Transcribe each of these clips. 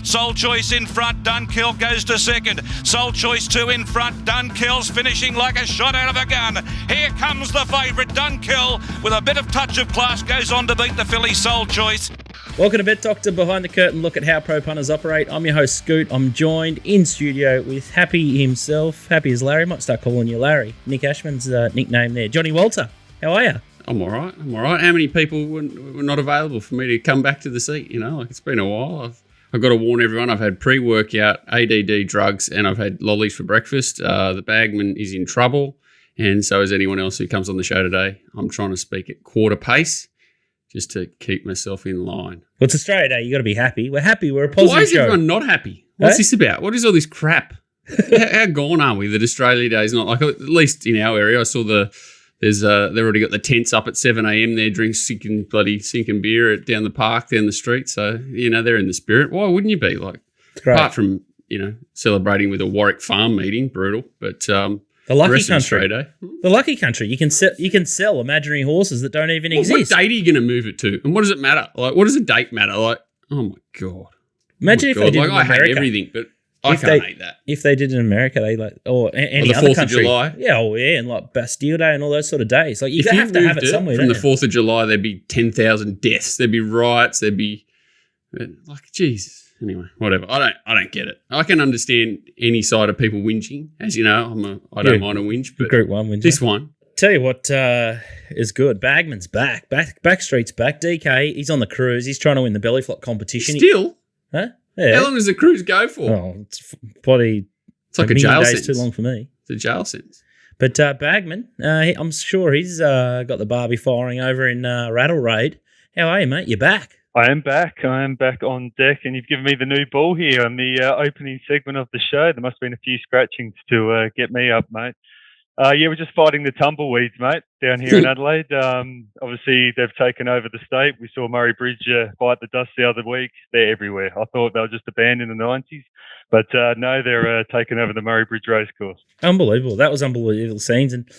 Soul Choice in front. Dunkill goes to second. Soul Choice 2 in front. Dunkill's finishing like a shot out of a gun. Here comes the favourite, Dunkill, with a bit of touch of class, goes on to beat the filly Soul Choice. Welcome to Bet Doctor, behind the curtain look at how pro punters operate. I'm your host, Scoot. I'm joined in studio with Happy himself. Happy as Larry. Might start calling you Larry. Nick Ashman's nickname there. Johnny Walter, how are you? I'm all right. How many people were not available for me to come back to the seat? You know, like it's been a while. I've got to warn everyone, I've had pre-workout, ADD drugs, and I've had lollies for breakfast. The bagman is in trouble, and so is anyone else who comes on the show today. I'm trying to speak at quarter pace just to keep myself in line. Well, it's Australia Day. You got to be happy. We're happy. We're a positive show. Why is everyone not happy? What's this about? What is all this crap? how gone are we that Australia Day is not like, at least in our area, I saw they've already got the tents up at 7 a.m. there, sinking beer down the park, down the street. So, you know, they're in the spirit. Why wouldn't you be? Like, apart from, you know, celebrating with a Warwick farm meeting, brutal. But the lucky country. Australia Day. The lucky country. You can sell imaginary horses that don't even exist. What date are you going to move it to? And what does it matter? Like, what does a date matter? Like, oh my God. Imagine if they did it in America. I hate everything, but I can't hate that. If they did it in America, they or any other country. The 4th of July. Yeah, and like Bastille Day and all those sort of days. Like you have to have it somewhere. From the 4th of July, there'd be 10,000 deaths. There'd be riots. There'd be like, Jesus. Anyway, whatever. I don't get it. I can understand any side of people whinging. As you know, I don't mind a whinge, but Group 1 whinge. This one. Tell you what is good. Bagman's back. Backstreet's back. DK, he's on the cruise. He's trying to win the belly flop competition. Still? Huh? Yeah. How long does the cruise go for? Oh, it's bloody. It's like a jail sentence. Too long for me. It's a jail sentence. But Bagman, I'm sure he's got the Barbie firing over in Rattle Raid. How are you, mate? You're back. I am back on deck, and you've given me the new ball here on the opening segment of the show. There must have been a few scratchings to get me up, mate. We're just fighting the tumbleweeds, mate, down here in Adelaide. Obviously, they've taken over the state. We saw Murray Bridge bite the dust the other week. They're everywhere. I thought they were just a band in the 90s, but no, they're taking over the Murray Bridge racecourse. Unbelievable. That was unbelievable scenes. And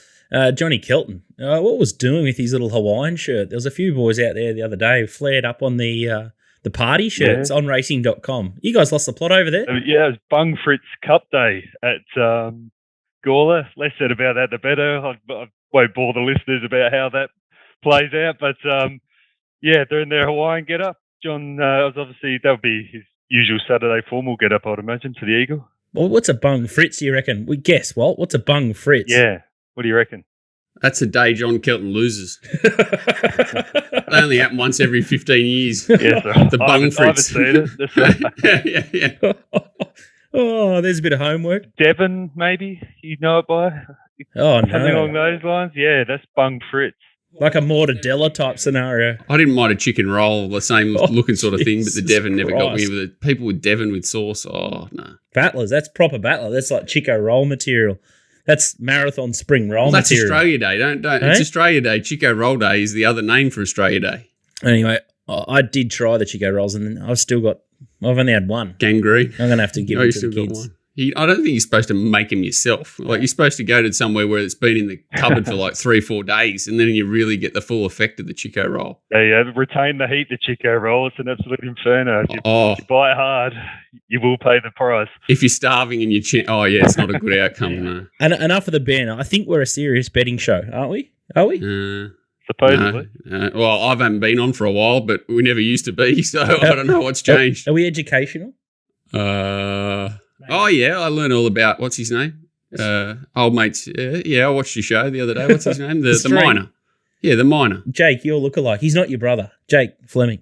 Johnny Kelton, what was doing with his little Hawaiian shirt? There was a few boys out there the other day who flared up on the party shirts on racing.com. You guys lost the plot over there? Yeah, it was Bung Fritz Cup Day at Gawler. Less said about that, the better. I won't bore the listeners about how that plays out, but they're in their Hawaiian get-up. John was obviously, that would be his usual Saturday formal get-up, I'd imagine, for the Eagle. Well, what's a Bung Fritz, do you reckon? We guess, Walt. What's a Bung Fritz? Yeah, what do you reckon? That's the day John Kelton loses. They only happen once every 15 years. Yes, the Bung Fritz. I haven't seen it. Yeah. Oh, there's a bit of homework. Devon, maybe you know it by. Oh, no. Something along those lines. Yeah, that's Bung Fritz. Like a mortadella type scenario. I didn't mind a chicken roll, the same looking sort of thing, but the Devon never got me. With it. People with Devon with sauce, oh, no. Battlers, that's proper battler. That's like Chico roll material. That's marathon spring roll material. That's Australia Day. Don't. It's Australia Day. Chico Roll Day is the other name for Australia Day. Anyway, I did try the Chico rolls, and I've only had one. Gangrene. I'm going to have to give it to the kids. Got one. I don't think you're supposed to make them yourself. Like, you're supposed to go to somewhere where it's been in the cupboard for like 3-4 days, and then you really get the full effect of the Chico roll. Yeah, retain the heat, the Chico roll. It's an absolute inferno. If you buy it hard, you will pay the price. If you're starving and it's not a good outcome. No. And enough of the banner. I think we're a serious betting show, aren't we? Are we? Supposedly. No. Well, I haven't been on for a while, but we never used to be, so I don't know what's changed. Are we educational? Oh, yeah, I learned all about, what's his name? Old mates. I watched your show the other day. What's his name? The miner. Yeah, the miner. Jake, your lookalike. He's not your brother. Jake Fleming.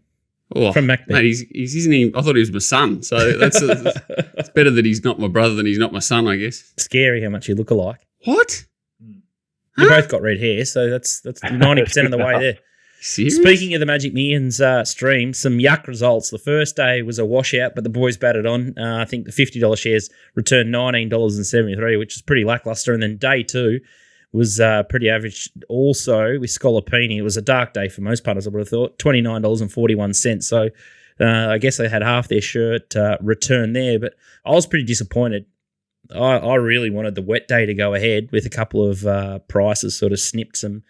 Oh, from Macbeth. Mate, he's isn't he? I thought he was my son. So it's better that he's not my brother than he's not my son, I guess. Scary how much you look alike. What? You both got red hair, so that's 90% of the way there. Serious? Speaking of the Magic Millions stream, some yuck results. The first day was a washout, but the boys batted on. I think the $50 shares returned $19.73, which is pretty lackluster. And then day two was pretty average also with Scalapini. It was a dark day for most punters, I would have thought, $29.41. So I guess they had half their shirt return there, but I was pretty disappointed. I really wanted the wet day to go ahead with a couple of prices, sort of snipped some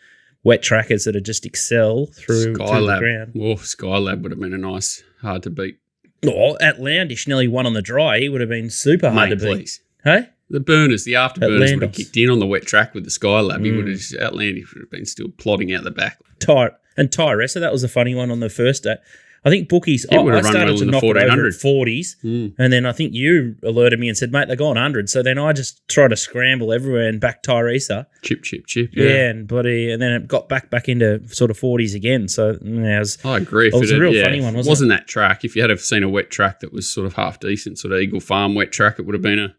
wet trackers that are just excel through the ground. Skylab would have been a nice, hard to beat Oh, Outlandish nearly won on the dry. He would have been super hard to beat. Please. Hey? The burners, the afterburners would have Atlandos. kicked in on the wet track with the Skylab. He would have Outlandish would have been still plodding out the back. Tyresa, that was a funny one on the first day. I think bookies, It would I have run started well to in the knock it over 1400. at 40s, and then I think you alerted me and said, mate, they're going 100. So then I just tried to scramble everywhere and back Tyresa. Chip. Yeah, and then it got back into sort of 40s again. So yeah, I agree. It was a real funny one, wasn't it? That track. If you had seen a wet track that was sort of half decent, sort of Eagle Farm wet track, it would have been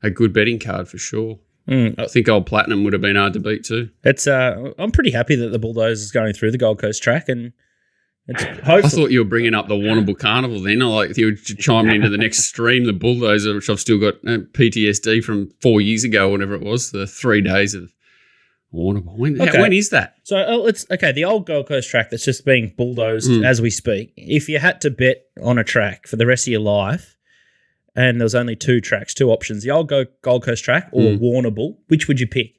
a good betting card for sure. I think Old Platinum would have been hard to beat too. It's I'm pretty happy that the Bulldozer is going through the Gold Coast track, and it's I thought you were bringing up the Warrnambool Carnival then. I like you were chiming into the next stream, the Bulldozer, which I've still got PTSD from 4 years ago, whatever it was, the 3 days of Warrnambool. When is that? So it's okay. The old Gold Coast track that's just being bulldozed as we speak. If you had to bet on a track for the rest of your life, and there's only two options: the old Gold Coast track or Warrnambool, which would you pick?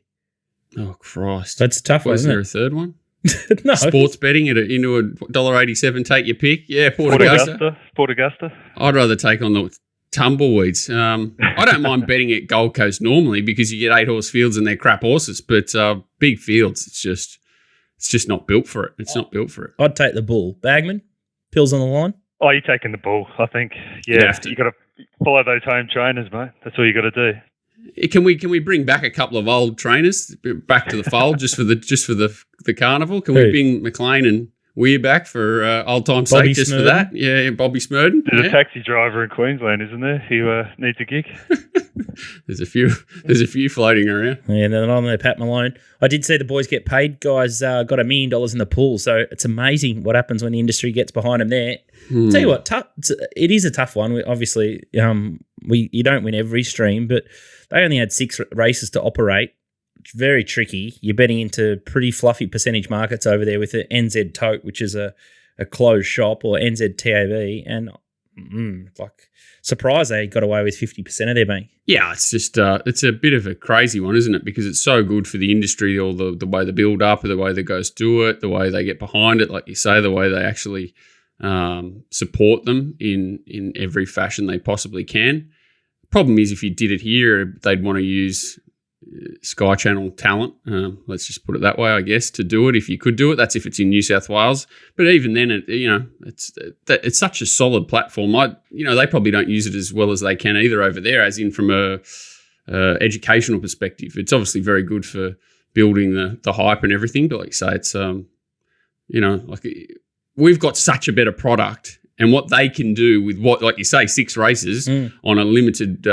Oh Christ, That's a tough one, Was isn't there it? a third one? No. Sports betting into $1.87. Take your pick. Yeah, Port Augusta. Port Augusta. I'd rather take on the tumbleweeds. I don't mind betting at Gold Coast normally because you get 8-horse fields and they're crap horses, but big fields, it's just not built for it. It's not built for it. I'd take the Bull. Bagman, pills on the line. Oh, you're taking the Bull, I think. You'd Yeah, have to. you got to follow those home trainers, mate. That's all you got to do. Can we bring back a couple of old trainers back to the fold just for the carnival? Can we Who? bring McLean and Weir back for old time's Bobby sake just for Smurden? that? Yeah, Bobby Smurden. There's Yeah. a taxi driver in Queensland, isn't there, who needs a gig? There's a few floating around. Yeah, and then on there, Pat Malone. I did see the boys get paid. Guys got $1 million in the pool, so it's amazing what happens when the industry gets behind them there. Tell you what, it is a tough one. Obviously, you don't win every stream, but they only had 6 races to operate. It's very tricky. You're betting into pretty fluffy percentage markets over there with the NZ Tote, which is a closed shop, or NZ TAV, and surprised they got away with 50% of their bank. Yeah, it's just it's a bit of a crazy one, isn't it? Because it's so good for the industry, all the way they build up, the way the guys do it, the way they get behind it, like you say, the way they actually support them in every fashion they possibly can. Problem is, if you did it here, they'd want to use Sky Channel talent. Let's just put it that way, I guess, to do it. If you could do it, that's if it's in New South Wales. But even then, it's such a solid platform. They probably don't use it as well as they can either over there, as in from a educational perspective. It's obviously very good for building the hype and everything. But like you say, it's we've got such a better product. And what they can do with what, like you say, 6 races on a limited,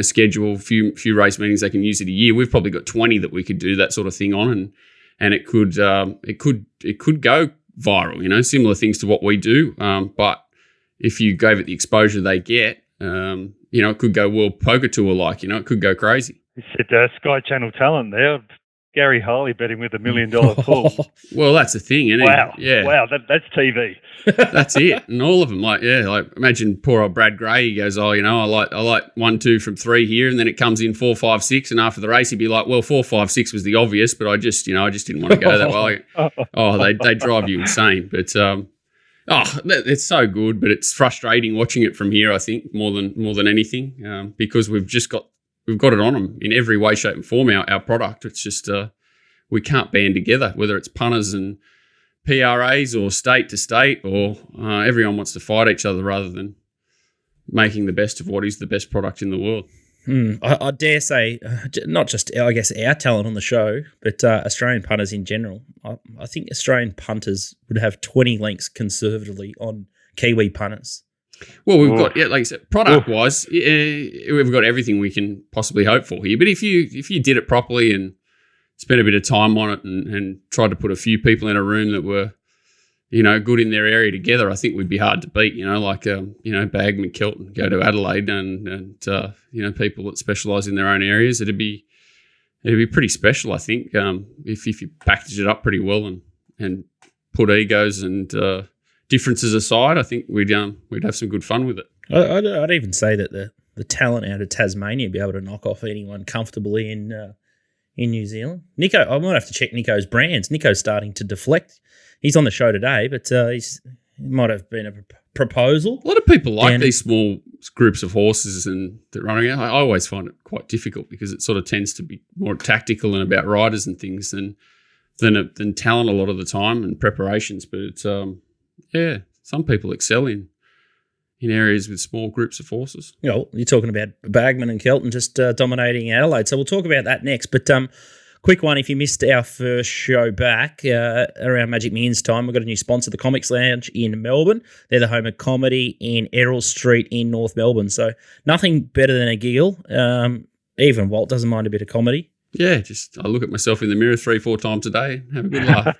schedule, few race meetings they can use it a year. We've probably got 20 that we could do that sort of thing on, and it could go viral. Similar things to what we do. But if you gave it the exposure they get, it could go World Poker Tour like. It could go crazy. You said Sky Channel talent there. Gary Harley betting with $1 million pool. Well, that's the thing, isn't it? Wow. Yeah. Wow, that's TV. That's it. And all of them, like imagine poor old Brad Gray. He goes, I like 1, 2 from 3 here, and then it comes in 4, 5, 6, and after the race he'd be like, well, 4, 5, 6 was the obvious, but I just didn't want to go that way. They drive you insane. But it's so good, but it's frustrating watching it from here. I think more than anything, because we've got it on them in every way, shape, and form. Our product. It's just we can't band together, whether it's punters and PRAs or state to state, or everyone wants to fight each other rather than making the best of what is the best product in the world. I dare say, not just, I guess, our talent on the show, but Australian punters in general. I think Australian punters would have 20 lengths conservatively on Kiwi punters. Well, we've got, like I said, product-wise, we've got everything we can possibly hope for here. But if you did it properly and spent a bit of time on it and tried to put a few people in a room that were, good in their area together, I think we'd be hard to beat. Bagman, Kelton, go to Adelaide, and people that specialise in their own areas. It'd be pretty special, I think, if you package it up pretty well and put egos and differences aside. I think we'd have some good fun with it. I'd even say that the talent out of Tasmania would be able to knock off anyone comfortably in New Zealand. Nico, I might have to check Nico's brands. Nico's starting to deflect. He's on the show today, but he might have been a proposal. A lot of people like And- these small groups of horses and that running. I always find it quite difficult because it sort of tends to be more tactical and about riders and things than talent a lot of the time and preparations. But it's, some people excel in areas with small groups of horses. You know, you're talking about Bagman and Kelton just dominating Adelaide. So we'll talk about that next. But quick one, if you missed our first show back around Magic Millions time, we've got a new sponsor, the Comics Lounge in Melbourne. They're the home of comedy in Errol Street in North Melbourne. So nothing better than a giggle. Even Walt doesn't mind a bit of comedy. Yeah, I look at myself in the mirror 3-4 times a day and have a good laugh.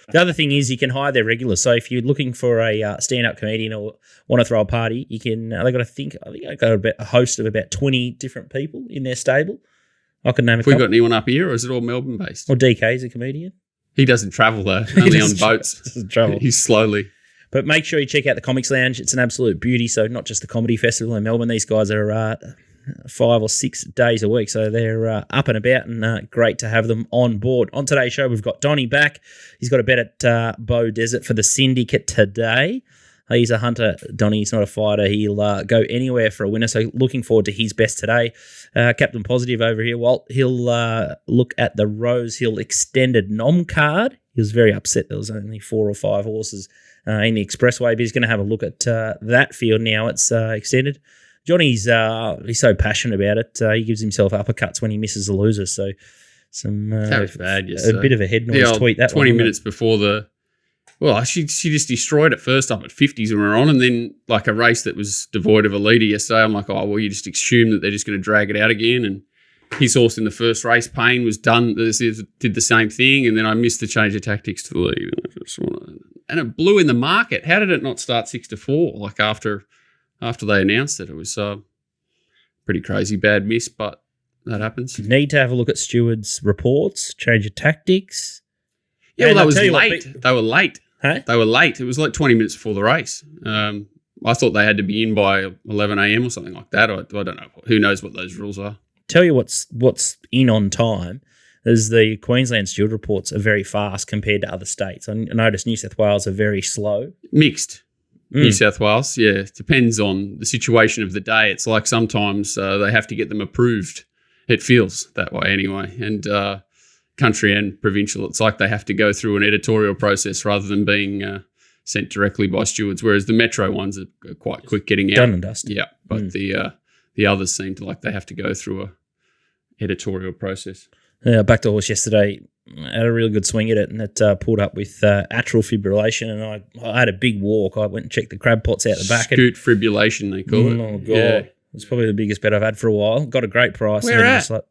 The other thing is you can hire their regulars. So if you're looking for a stand-up comedian or want to throw a party, you can. They got I think I got a host of about 20 different people in their stable. I can name a Have we couple. got anyone up here, or is it all Melbourne based? Or DK's a comedian. He doesn't travel though, only on boats. Doesn't travel. He's slowly. But make sure you check out the Comics Lounge. It's an absolute beauty. So not just the comedy festival in Melbourne. These guys are 5 or 6 days a week. So they're up and about and great to have them on board. On today's show, we've got Donnie back. He's got a bet at Bow Desert for the Syndicate today. He's a hunter, Donnie. He's not a fighter. He'll go anywhere for a winner. So looking forward to his best today. Captain Positive over here, Walt. He'll look at the Rosehill extended nom card. He was very upset there was only 4 or 5 horses in the Expressway, but he's going to have a look at that field now. It's extended. Johnny's he's so passionate about it. He gives himself uppercuts when he misses a loser. So That was bad a bit of a head noise tweet. That 20 one, minutes before the. Well, she just destroyed it first up at 50s when we were on, and then like a race that was devoid of a leader yesterday. I'm like, oh well, you just assume that they're just going to drag it out again. And his horse in the first race, Payne, was done. Did the same thing, and then I missed the change of tactics to the lead, and it blew in the market. How did it not start 6-4? Like after they announced it was pretty crazy, bad miss, but that happens. You need to have a look at stewards' reports, change of tactics. Yeah, well, And that I'll was tell you what, late. They were late. Hey? They were late. It was like 20 minutes before the race. I thought they had to be in by 11 a.m. or something like that. I don't know. Who knows what those rules are? Tell you what's in on time is the Queensland steward reports are very fast compared to other states. I noticed New South Wales are very slow. Mixed. New South Wales, yeah. It depends on the situation of the day. It's like sometimes they have to get them approved. It feels that way anyway. And country and provincial, it's like they have to go through an editorial process rather than being sent directly by stewards, whereas the metro ones are quite quick getting out. Done and dusted. Yeah, but the others seem to like they have to go through a editorial process. Back to horse yesterday, had a really good swing at it, and it pulled up with atrial fibrillation, and I had a big walk. I went and checked the crab pots out the back. Scoot fibrillation, they call it. Oh, God. Yeah. It's probably the biggest bet I've had for a while. Got a great price. Where and then at? it's like,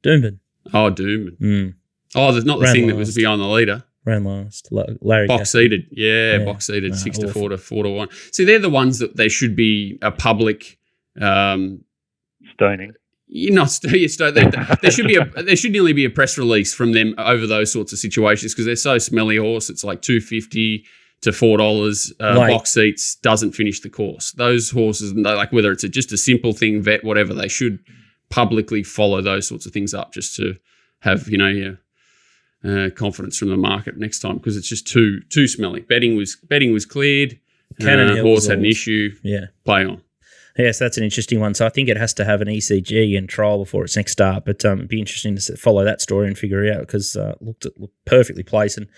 Doomben. Oh, Doom. Mm. Oh, there's not the Ran thing that was last. behind the leader. Ran last. Larry Box Cassidy. seated. Yeah, Yeah. box seated, Nah, 6-4 awful. to 4-1. See, they're the ones that they should be a public. Stoning. There should nearly be a press release from them over those sorts of situations because they're so smelly horse. It's like $2.50 to $4. Box seats doesn't finish the course. Those horses, like whether it's just a simple thing, vet, whatever, they should publicly follow those sorts of things up just to have confidence from the market next time because it's just too smelly. Betting was cleared. Cannon Hill Horse was had an always- issue. Yeah. Play on. Yes, that's an interesting one. So I think it has to have an ECG and trial before its next start. But it'd be interesting to follow that story and figure it out because looked perfectly placed and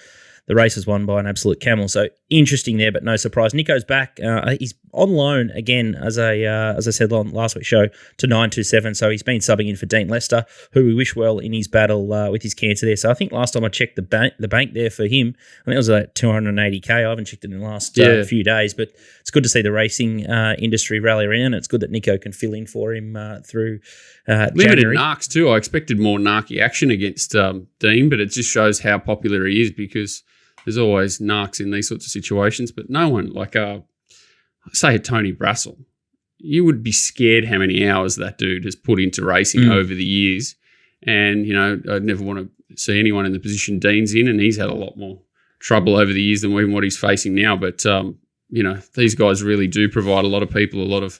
the race was won by an absolute camel. So interesting there, but no surprise. Nico's back. He's on loan again, as I said on last week's show, to 927. So he's been subbing in for Dean Lester, who we wish well in his battle with his cancer there. So I think last time I checked the bank there for him, I think it was like 280K. I haven't checked it in the last few days, but it's good to see the racing industry rally around. It's good that Nico can fill in for him through Limited January. narcs too. I expected more narky action against Dean, but it just shows how popular he is because there's always narcs in these sorts of situations. But no one, like say a Tony Brassel, you would be scared how many hours that dude has put into racing over the years. And, I'd never want to see anyone in the position Dean's in, and he's had a lot more trouble over the years than even what he's facing now. But, these guys really do provide a lot of people a lot of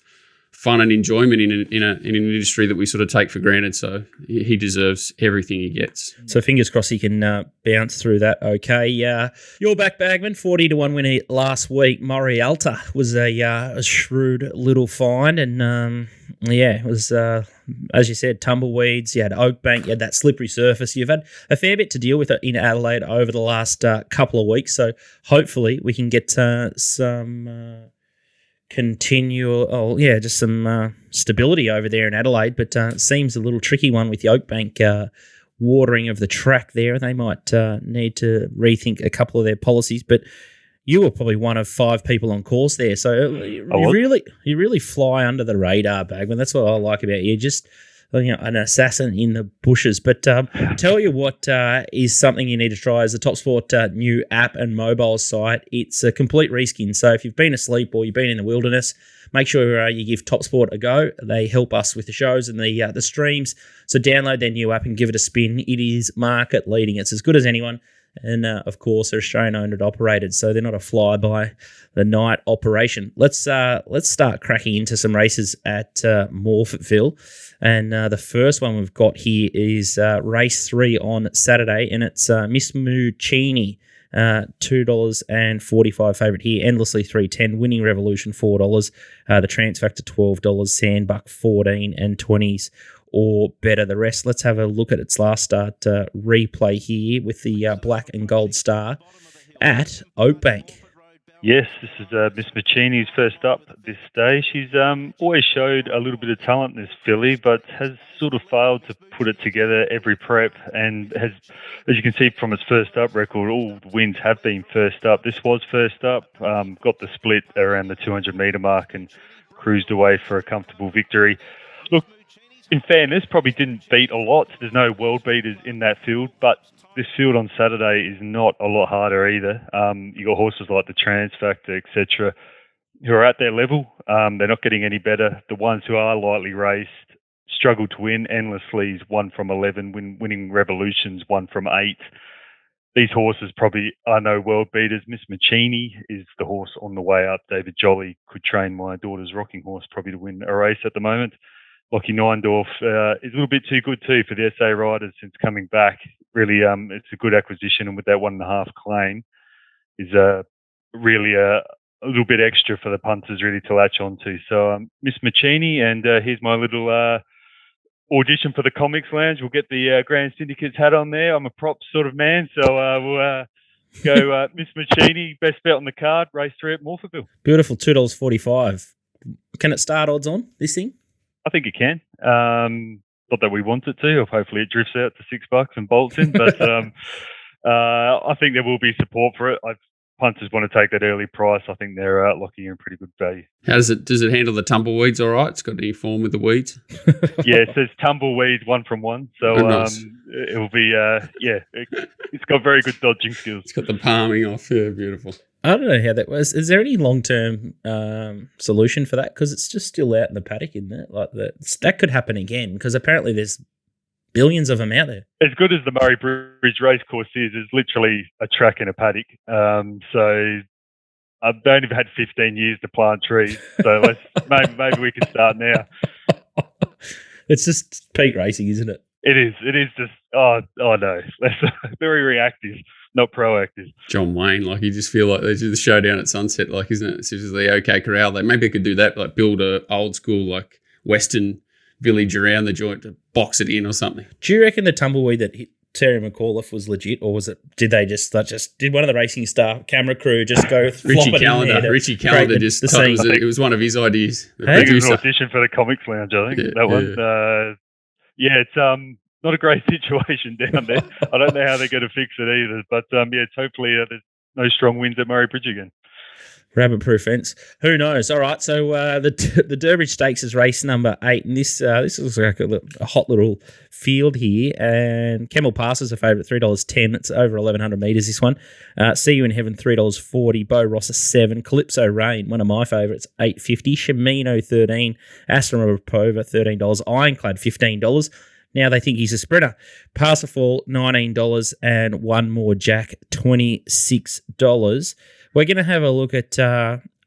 fun and enjoyment in an industry that we sort of take for granted. So he deserves everything he gets. So fingers crossed he can bounce through that. Okay, your back bagman, 40-1 winner last week. Murray Alta was a shrewd little find, and it was as you said, tumbleweeds. You had Oakbank, you had that slippery surface. You've had a fair bit to deal with in Adelaide over the last couple of weeks. So hopefully we can get some. Just some stability over there in Adelaide, but it seems a little tricky one with the Oakbank watering of the track there. They might need to rethink a couple of their policies, but you were probably one of 5 people on course there, so you really fly under the radar, Bagman. That's what I like about you. Just an assassin in the bushes. But tell you what is something you need to try is the TopSport new app and mobile site. It's a complete reskin. So if you've been asleep or you've been in the wilderness, make sure you give TopSport a go. They help us with the shows and the streams. So download their new app and give it a spin. It is market leading. It's as good as anyone. And, of course, they're Australian-owned and operated, so they're not a fly-by-the-night operation. Let's start cracking into some races at Morphettville. And the first one we've got here is race 3 on Saturday, and it's Miss Muccini, $2.45 favourite here. Endlessly $3.10. Winning Revolution $4. The Trance Factor $12. Sandbuck $14 and 20s. Or better the rest. Let's have a look at its last start replay here with the black and gold star at Oakbank. Yes, this is Miss Muccini's first up this day. She's always showed a little bit of talent in this filly, but has sort of failed to put it together every prep, and has, as you can see from its first up record, all the wins have been first up. This was first up, got the split around the 200 metre mark and cruised away for a comfortable victory. Look, in fairness, probably didn't beat a lot. There's no world beaters in that field, but this field on Saturday is not a lot harder either. You got horses like the Trance Factor, etc., who are at their level. They're not getting any better. The ones who are lightly raced struggle to win. Endlessly is 1 from 11. Winning Revolutions 1 from 8. These horses probably are no world beaters. Miss Muccini is the horse on the way up. David Jolly could train my daughter's rocking horse probably to win a race at the moment. Lockie Neindorf is a little bit too good too for the SA riders since coming back. Really, it's a good acquisition, and with that 1.5 claim, is really a little bit extra for the punters really to latch onto. So Miss Muccini, and here's my little audition for the Comics Lounge. We'll get the Grand Syndicate's hat on there. I'm a props sort of man, so we'll go Miss Muccini, best bet on the card, race 3 at Morphettville. Beautiful, $2.45. Can it start odds on, this thing? I think it can. Not that we want it to. Or hopefully it drifts out to $6 and bolts in. But I think there will be support for it. Punters want to take that early price. I think they're locking in pretty good value. How does it handle the tumbleweeds all right? It's got any form with the weeds? Yeah, it says tumbleweeds 1 from 1. So nice. It'll be, it's got very good dodging skills. It's got the palming off. Yeah, beautiful. I don't know how that was. Is there any long-term solution for that? Because it's just still out in the paddock, isn't it? Like that could happen again, because apparently there's billions of them out there. As good as the Murray Bridge Racecourse is, it's literally a track in a paddock. So I've only had 15 years to plant trees. So maybe we can start now. It's just peak racing, isn't it? It is. It is just, oh no. That's very reactive, not proactive. John Wayne, like you just feel like they do the showdown at sunset, like, isn't it? It's just the OK Corral. Maybe they could do that, like build a old school, like Western village around the joint to box it in or something. Do you reckon the tumbleweed that hit Terry McAuliffe was legit, or was it? Did they just did one of the racing staff camera crew just go? Richie Callender just thought it was one of his ideas. I think it was an audition for the Comics Lounge. I think that one. It's not a great situation down there. I don't know how they're going to fix it either. But it's hopefully there's no strong winds at Murray Bridge again. Rabbit-proof fence. Who knows? All right, so the Durbridge Stakes is race number 8, and this looks like a hot little field here. And Camel Pass is a favourite, $3.10. It's over 1,100 metres, this one. See You in Heaven, $3.40. Bo Ross, a 7. Calypso Rain, one of my favourites, $8.50. Shimino, $13. Aston Rapova, $13. Ironclad, $15. Now they think he's a sprinter. Parsifal, $19. And one more Jack, $26. We're going to have a look at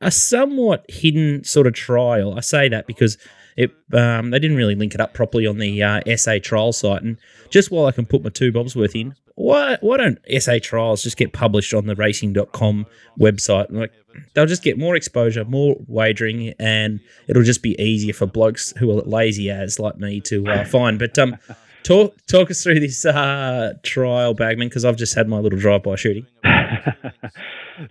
a somewhat hidden sort of trial. I say that because they didn't really link it up properly on the SA trial site. And just while I can put my 2 bobs worth in, why don't SA trials just get published on the racing.com website? Like, they'll just get more exposure, more wagering, and it'll just be easier for blokes who are lazy as like me to find. But talk us through this trial, Bagman, because I've just had my little drive-by shooting.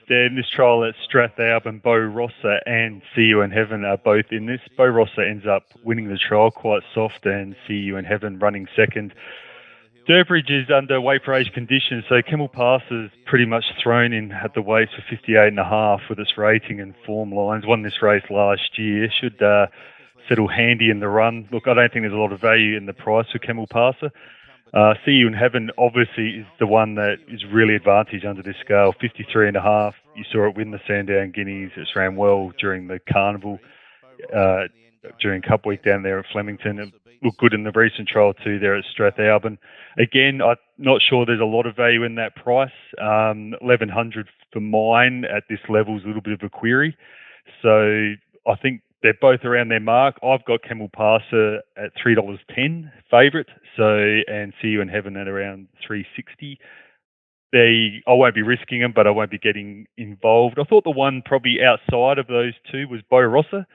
In this trial at Strathalbyn, Bo Rosser and See You in Heaven are both in this. Bo Rosser ends up winning the trial quite soft, and See You in Heaven running second. Durbridge is under weight for age conditions, so Kemmel Pass is pretty much thrown in at the weights for 58.5 with its rating and form lines. Won this race last year, should settle handy in the run. Look, I don't think there's a lot of value in the price for Kemmel Passer. See You in Heaven obviously is the one that is really advantaged under this scale, 53.5. You saw it win the Sandown Guineas. It's ran well during the carnival, during Cup Week down there at Flemington. It looked good in the recent trial too there at Strathalbyn. Again, I'm not sure there's a lot of value in that price. 1,100 for mine at this level is a little bit of a query. So I think they're both around their mark. I've got Kemmel Passer at $3.10 favourite. And See You in Heaven at around $3.60. I won't be risking them, but I won't be getting involved. I thought the one probably outside of those two was Bo Rosser.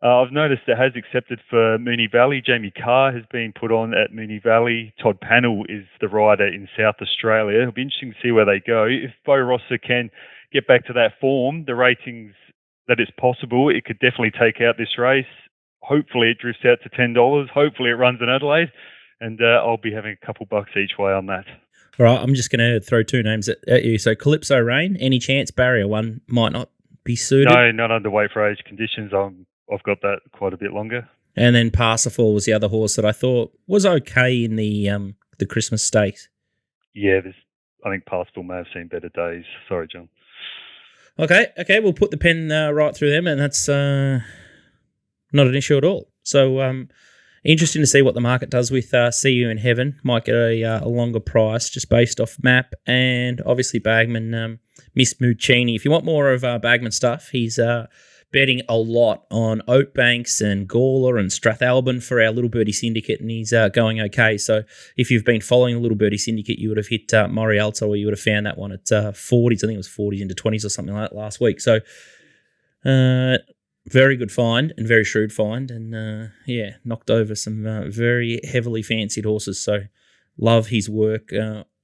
I've noticed it has accepted for Moonee Valley. Jamie Carr has been put on at Moonee Valley. Todd Pannell is the rider in South Australia. It'll be interesting to see where they go. If Bo Rosser can get back to that form, the ratings that it's possible, it could definitely take out this race. Hopefully it drifts out to $10. Hopefully it runs in Adelaide. And I'll be having a couple bucks each way on that. All right, I'm just going to throw 2 names at you. So Calypso Rain, any chance Barrier 1 might not be suited? No, not under weight for age conditions. I've got that quite a bit longer. And then Parsifal was the other horse that I thought was okay in the Christmas Stakes. Yeah, I think Parsifal may have seen better days. Sorry, John. Okay, we'll put the pen right through them, and that's not an issue at all. So interesting to see what the market does with See You in Heaven. Might get a longer price just based off map, and obviously Bagman, Miss Muccini. If you want more of Bagman stuff, he's betting a lot on Oakbanks and Gawler and Strathalbyn for our Little Birdie Syndicate, and he's going okay. So if you've been following the Little Birdie Syndicate, you would have hit Morialto, or you would have found that one at 40s. I think it was 40s into 20s or something like that last week. So very good find and very shrewd find, and knocked over some very heavily fancied horses. So love his work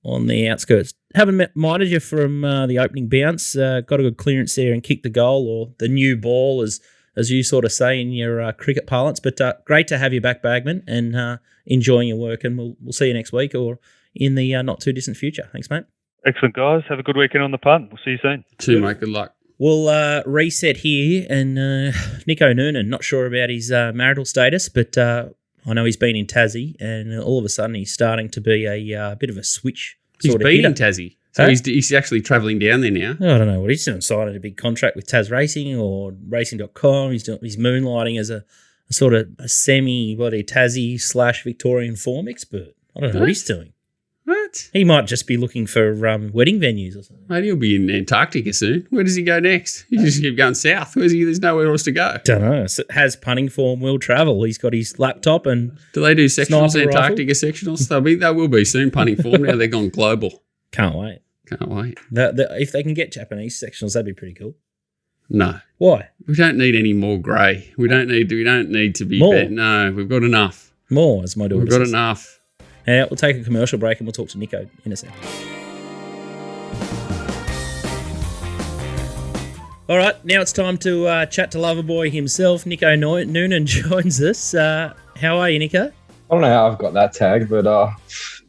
on the outskirts. Haven't minded you from the opening bounce. Got a good clearance there and kicked the goal, or the new ball, as you sort of say in your cricket parlance. But great to have you back, Bagman, and enjoying your work. And we'll see you next week or in the not too distant future. Thanks, mate. Excellent, guys. Have a good weekend on the punt. We'll see you soon. Too, mate. Good luck. We'll reset here, and Nico Noonan, not sure about his marital status, but I know he's been in Tassie, and all of a sudden he's starting to be a bit of a switch. He's been in Tassie, so he's actually travelling down there now. I don't know what he's doing, signing a big contract with Tas Racing or Racing.com. He's moonlighting as a sort of a Tassie / Victorian form expert. I don't know what he's doing. What? He might just be looking for wedding venues or something. Mate, he'll be in Antarctica soon. Where does he go next? He just keep going south. There's nowhere else to go. Don't know. Has punting form, will travel. He's got his laptop and do they do sectionals, Antarctica sectionals? They will be soon. Punting form now. They're gone global. Can't wait. If they can get Japanese sectionals, that'd be pretty cool. No. Why? We don't need any more grey. We don't need to be more. No, we've got enough. More, as my daughter says. We've got enough. We'll take a commercial break and we'll talk to Nico in a second. All right, now it's time to chat to Loverboy himself. Nico Noonan joins us. How are you, Nico? I don't know how I've got that tag, but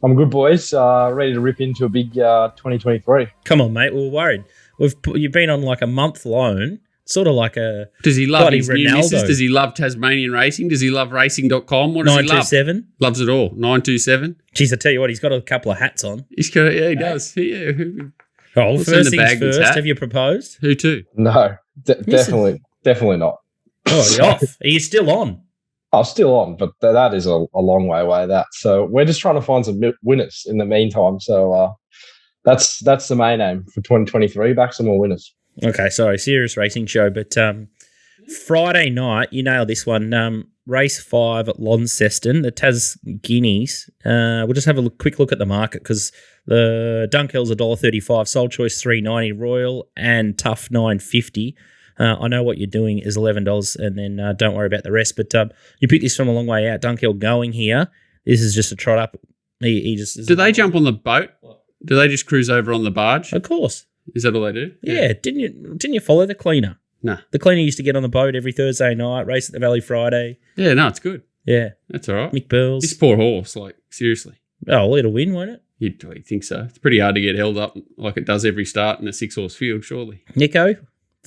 I'm good, boys. Ready to rip into a big 2023. Come on, mate. We're worried. You've been on like a month loan. Sort of like a Does he love his Ronaldo. new missus? Does he love Tasmanian racing? Does he love racing.com? What does he love? 927. Loves it all. 927. Jeez, I tell you what, he's got a couple of hats on. He does. Yeah. Oh, first things first, have you proposed? Who to? No, definitely not. Oh, you're off. Are you still on? I'm still on, but that is a long way away, that. So we're just trying to find some winners in the meantime. So that's the main aim for 2023, back some more winners. Okay, sorry, serious racing show, but Friday night, you nailed this one. Race 5 at Launceston, the Guineas. We'll just have a quick look at the market because the Dunkel's $1.35, Soul Choice $3.90, Royal and Tough $9.50. I know what you're doing is $11, and then don't worry about the rest. But you picked this from a long way out. Dunkel going here. This is just a trot up. He just. Do they jump on the boat? Do they just cruise over on the barge? Of course. Is that all they do? Yeah. Didn't you follow the cleaner? No. The cleaner used to get on the boat every Thursday night, race at the Valley Friday. Yeah, no, it's good. Yeah. That's all right. Mick Burles. This poor horse, like, seriously. Oh, well, it'll win, won't it? You'd think so. It's pretty hard to get held up like it does every start in a 6-horse field, surely. Nico,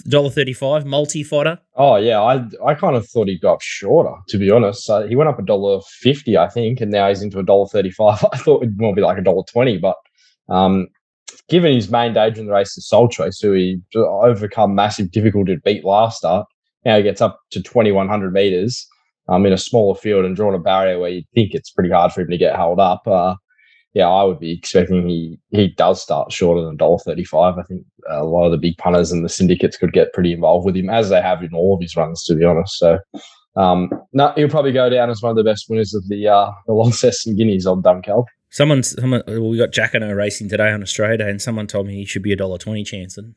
$1.35, multi-fodder. Oh, yeah. I kind of thought he'd go up shorter, to be honest. He went up $1.50, I think, and now he's into $1.35. I thought it'd more be like $1.20, but given his main danger in the race is Soul Choice, who he overcome massive difficulty to beat last start, now he gets up to 2,100 metres in a smaller field and drawn a barrier where you'd think it's pretty hard for him to get held up. I would be expecting he does start shorter than $1.35. I think a lot of the big punters and the syndicates could get pretty involved with him, as they have in all of his runs, to be honest. So, no, he'll probably go down as one of the best winners of the Launceston Guineas on Dunkel. Someone, we got Jackano racing today on Australia Day, and someone told me he should be $1.20 chance, and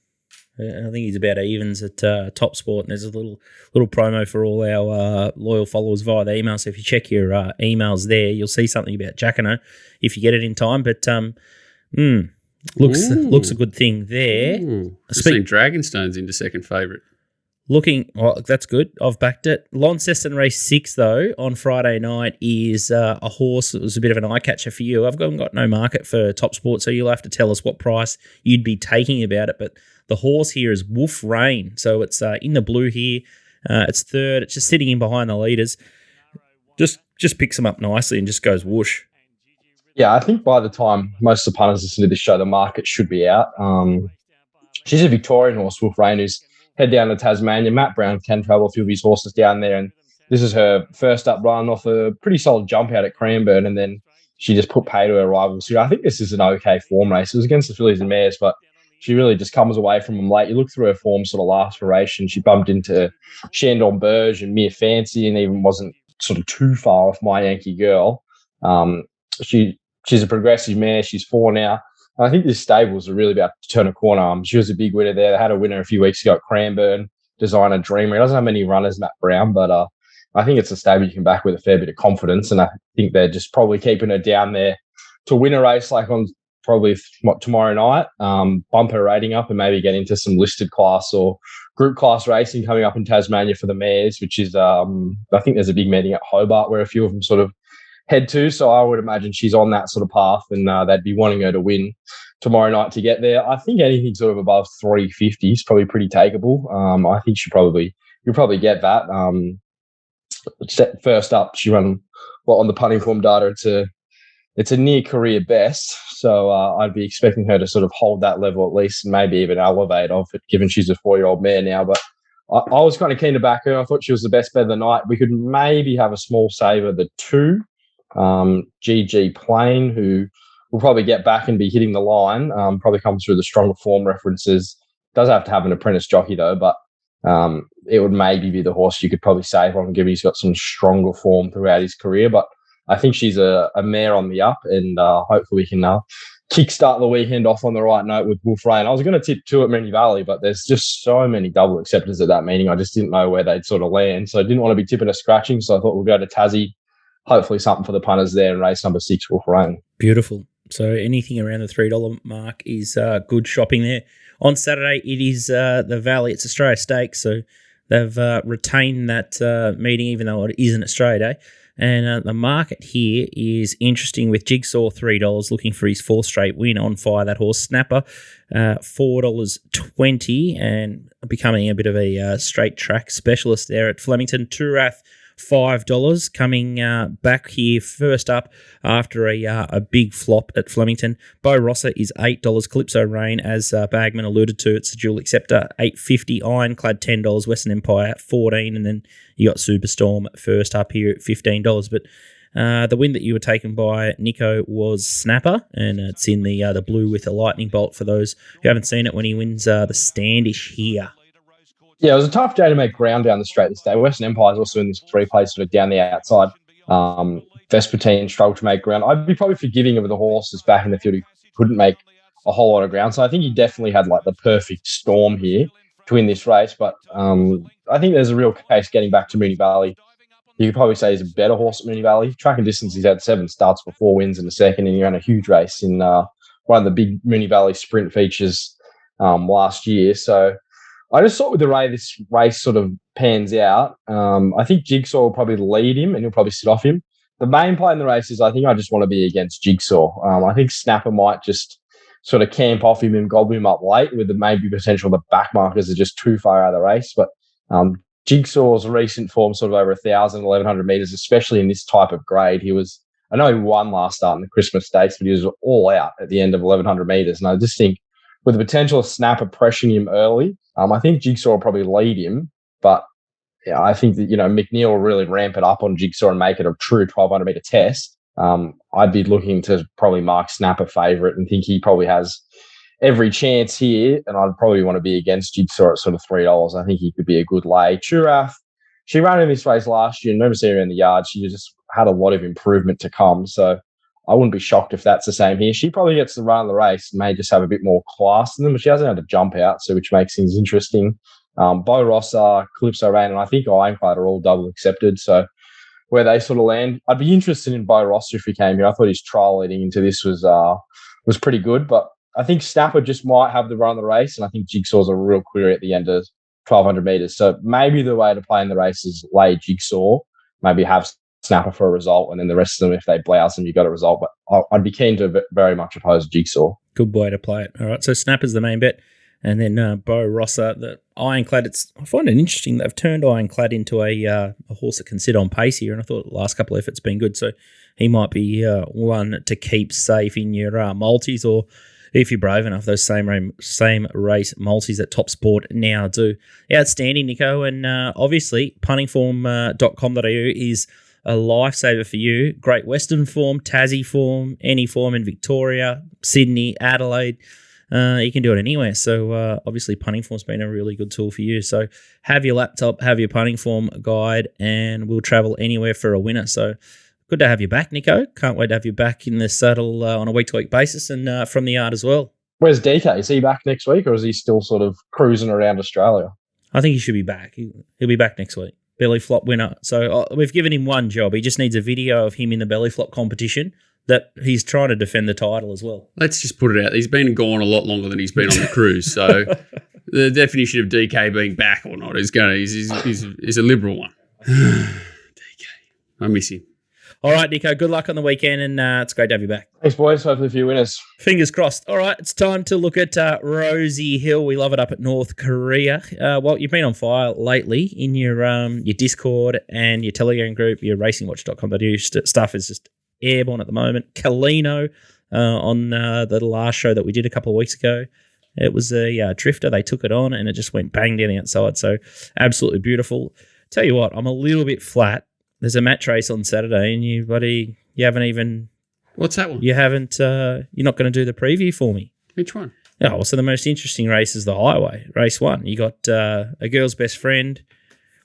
I think he's about evens at TopSport. And there's a little promo for all our loyal followers via the email. So if you check your emails there, you'll see something about Jackano if you get it in time. But looks a good thing there. I've seen Dragonstone's into second favourite. That's good. I've backed it. Launceston race 6, though, on Friday night is a horse that was a bit of an eye catcher for you. I've got no market for TopSport, so you'll have to tell us what price you'd be taking about it. But the horse here is Wolf Rain, so it's in the blue here. It's third. It's just sitting in behind the leaders. Just picks them up nicely and just goes whoosh. Yeah, I think by the time most of the punters listen to this show, the market should be out. She's a Victorian horse, Wolf Rain, who's head down to Tasmania. Matt Brown can travel a few of his horses down there, and this is her first up run off a pretty solid jump out at Cranbourne, and then she just put pay to her rivals here. I think this is an okay form race. It was against the fillies and mares, but she really just comes away from them late. You look through her form sort of last race, and she bumped into Shandon Burge and Mere Fancy and even wasn't sort of too far off My Yankee Girl. She's a progressive mare. She's 4 now. I think this stable's are really about to turn a corner. She was a big winner there. They had a winner a few weeks ago at Cranbourne, Designer Dreamer. He doesn't have many runners, Matt Brown, but I think it's a stable you can back with a fair bit of confidence, and I think they're just probably keeping her down there to win a race like on probably tomorrow night, bump her rating up and maybe get into some listed class or group class racing coming up in Tasmania for the mares, which is, I think there's a big meeting at Hobart where a few of them sort of head to. So I would imagine she's on that sort of path, and they'd be wanting her to win tomorrow night to get there. I think anything sort of above 350 is probably pretty takeable. I think you'll probably get that. First up, she ran on the punting form data. It's a near career best. So I'd be expecting her to sort of hold that level at least, and maybe even elevate off it, given she's a 4-year-old mare now. But I was kind of keen to back her. I thought she was the best bet of the night. We could maybe have a small saver, the 2, GG Plain, who will probably get back and be hitting the line. Probably comes through the stronger form references. Does have to have an apprentice jockey though, but it would maybe be the horse you could probably save on, given he's got some stronger form throughout his career. But I think she's a mare on the up, and hopefully we can kickstart the weekend off on the right note with Wolf Rain. I was going to tip 2 at Moonee Valley, but there's just so many double acceptors at that meeting. I just didn't know where they'd sort of land. So I didn't want to be tipping a scratching. So I thought we'll go to Tassie. Hopefully something for the punters there in race number 6, Wolf Rain. Beautiful. So anything around the $3 mark is good shopping there. On Saturday, it is the Valley. It's Australia Stakes, so they've retained that meeting, even though it isn't Australia Day. And the market here is interesting, with Jigsaw $3 looking for his 4th straight win on Fire, that horse. Snapper $4.20 and becoming a bit of a straight track specialist there at Flemington. Turath $5 coming back here first up after a big flop at Flemington. Bo Rosser is $8. Calypso Rain, as Bagman alluded to, it's a dual acceptor, $8.50. Ironclad $10. Western Empire at $14, and then you got Superstorm first up here at $15. But the win that you were taken by, Nico, was Snapper, and it's in the blue with a lightning bolt for those who haven't seen it when he wins the Standish here. Yeah, it was a tough day to make ground down the straight this day. Western Empire is also in this replay sort of down the outside. Vespertine struggled to make ground. I'd be probably forgiving of the horses back in the field who couldn't make a whole lot of ground. So I think he definitely had like the perfect storm here to win this race. But I think there's a real case getting back to Moonee Valley. You could probably say he's a better horse at Moonee Valley. Track and distance, he's had 7 starts for 4 wins in the second, and he ran a huge race in one of the big Moonee Valley sprint features last year. So I just thought with the way this race sort of pans out, I think Jigsaw will probably lead him and he'll probably sit off him. The main play in the race is I think I just want to be against Jigsaw. I think Snapper might just sort of camp off him and gobble him up late with the maybe potential the back markers are just too far out of the race. But Jigsaw's recent form sort of over 1,000, 1,100 metres, especially in this type of grade. I know he won last start in the Christmas Stakes, but he was all out at the end of 1,100 metres. And I just think with the potential of Snapper pressuring him early, I think Jigsaw will probably lead him, but yeah, I think that, McNeil will really ramp it up on Jigsaw and make it a true 1,200 metre test. I'd be looking to probably mark Snapper favourite and think he probably has every chance here, and I'd probably want to be against Jigsaw at sort of $3. I think he could be a good lay. Churath, she ran in this race last year and never seen her in the yard. She just had a lot of improvement to come, so I wouldn't be shocked if that's the same here. She probably gets the run of the race and may just have a bit more class in them, but she hasn't had to jump out, so which makes things interesting. Bo Rosser, Calypso Rain, and I think Ironclad are all double accepted, so where they sort of land, I'd be interested in Bo Rosser if he came here. I thought his trial leading into this was pretty good, but I think Snapper just might have the run of the race, and I think Jigsaw's a real query at the end of 1,200 metres. So maybe the way to play in the race is lay Jigsaw, maybe have Snapper for a result, and then the rest of them, if they blouse them, you got a result. But I'd be keen to very much oppose Jigsaw. Good way to play it. All right, so Snapper's the main bet, and then Bo Rosser, the Ironclad. I find it interesting they've turned Ironclad into a horse that can sit on pace here, and I thought the last couple of efforts been good, so he might be one to keep safe in your multis, or if you're brave enough, those same race multis that TopSport now do. Outstanding, Nico, and obviously puntingform.com.au is a lifesaver for you. Great Western form, Tassie form, any form in Victoria, Sydney, Adelaide. You can do it anywhere. So obviously punting form's been a really good tool for you. So have your laptop, have your punting form guide, and we'll travel anywhere for a winner. So good to have you back, Nico. Can't wait to have you back in the saddle on a week-to-week basis and from the yard as well. Where's DK? Is he back next week, or is he still sort of cruising around Australia? I think he should be back. He'll be back next week. Belly flop winner. So we've given him one job. He just needs a video of him in the belly flop competition that he's trying to defend the title as well. Let's just put it out. He's been gone a lot longer than he's been on the cruise. So the definition of DK being back or not is a liberal one. DK. I miss him. All right, Nico, good luck on the weekend, and it's great to have you back. Thanks, boys. Hopefully a few winners. Fingers crossed. All right, it's time to look at Rosehill. We love it up at North Korea. Well, you've been on fire lately in your Discord and your Telegram group, your racingwatch.com.au stuff is just airborne at the moment. Kalino on the last show that we did a couple of weeks ago. It was a drifter. They took it on, and it just went bang down the outside. So absolutely beautiful. Tell you what, I'm a little bit flat. There's a match race on Saturday, and you haven't even... What's that one? You haven't... you're not going to do the preview for me. Which one? Oh, so the most interesting race is the Highway, race 1. You got A Girl's Best Friend,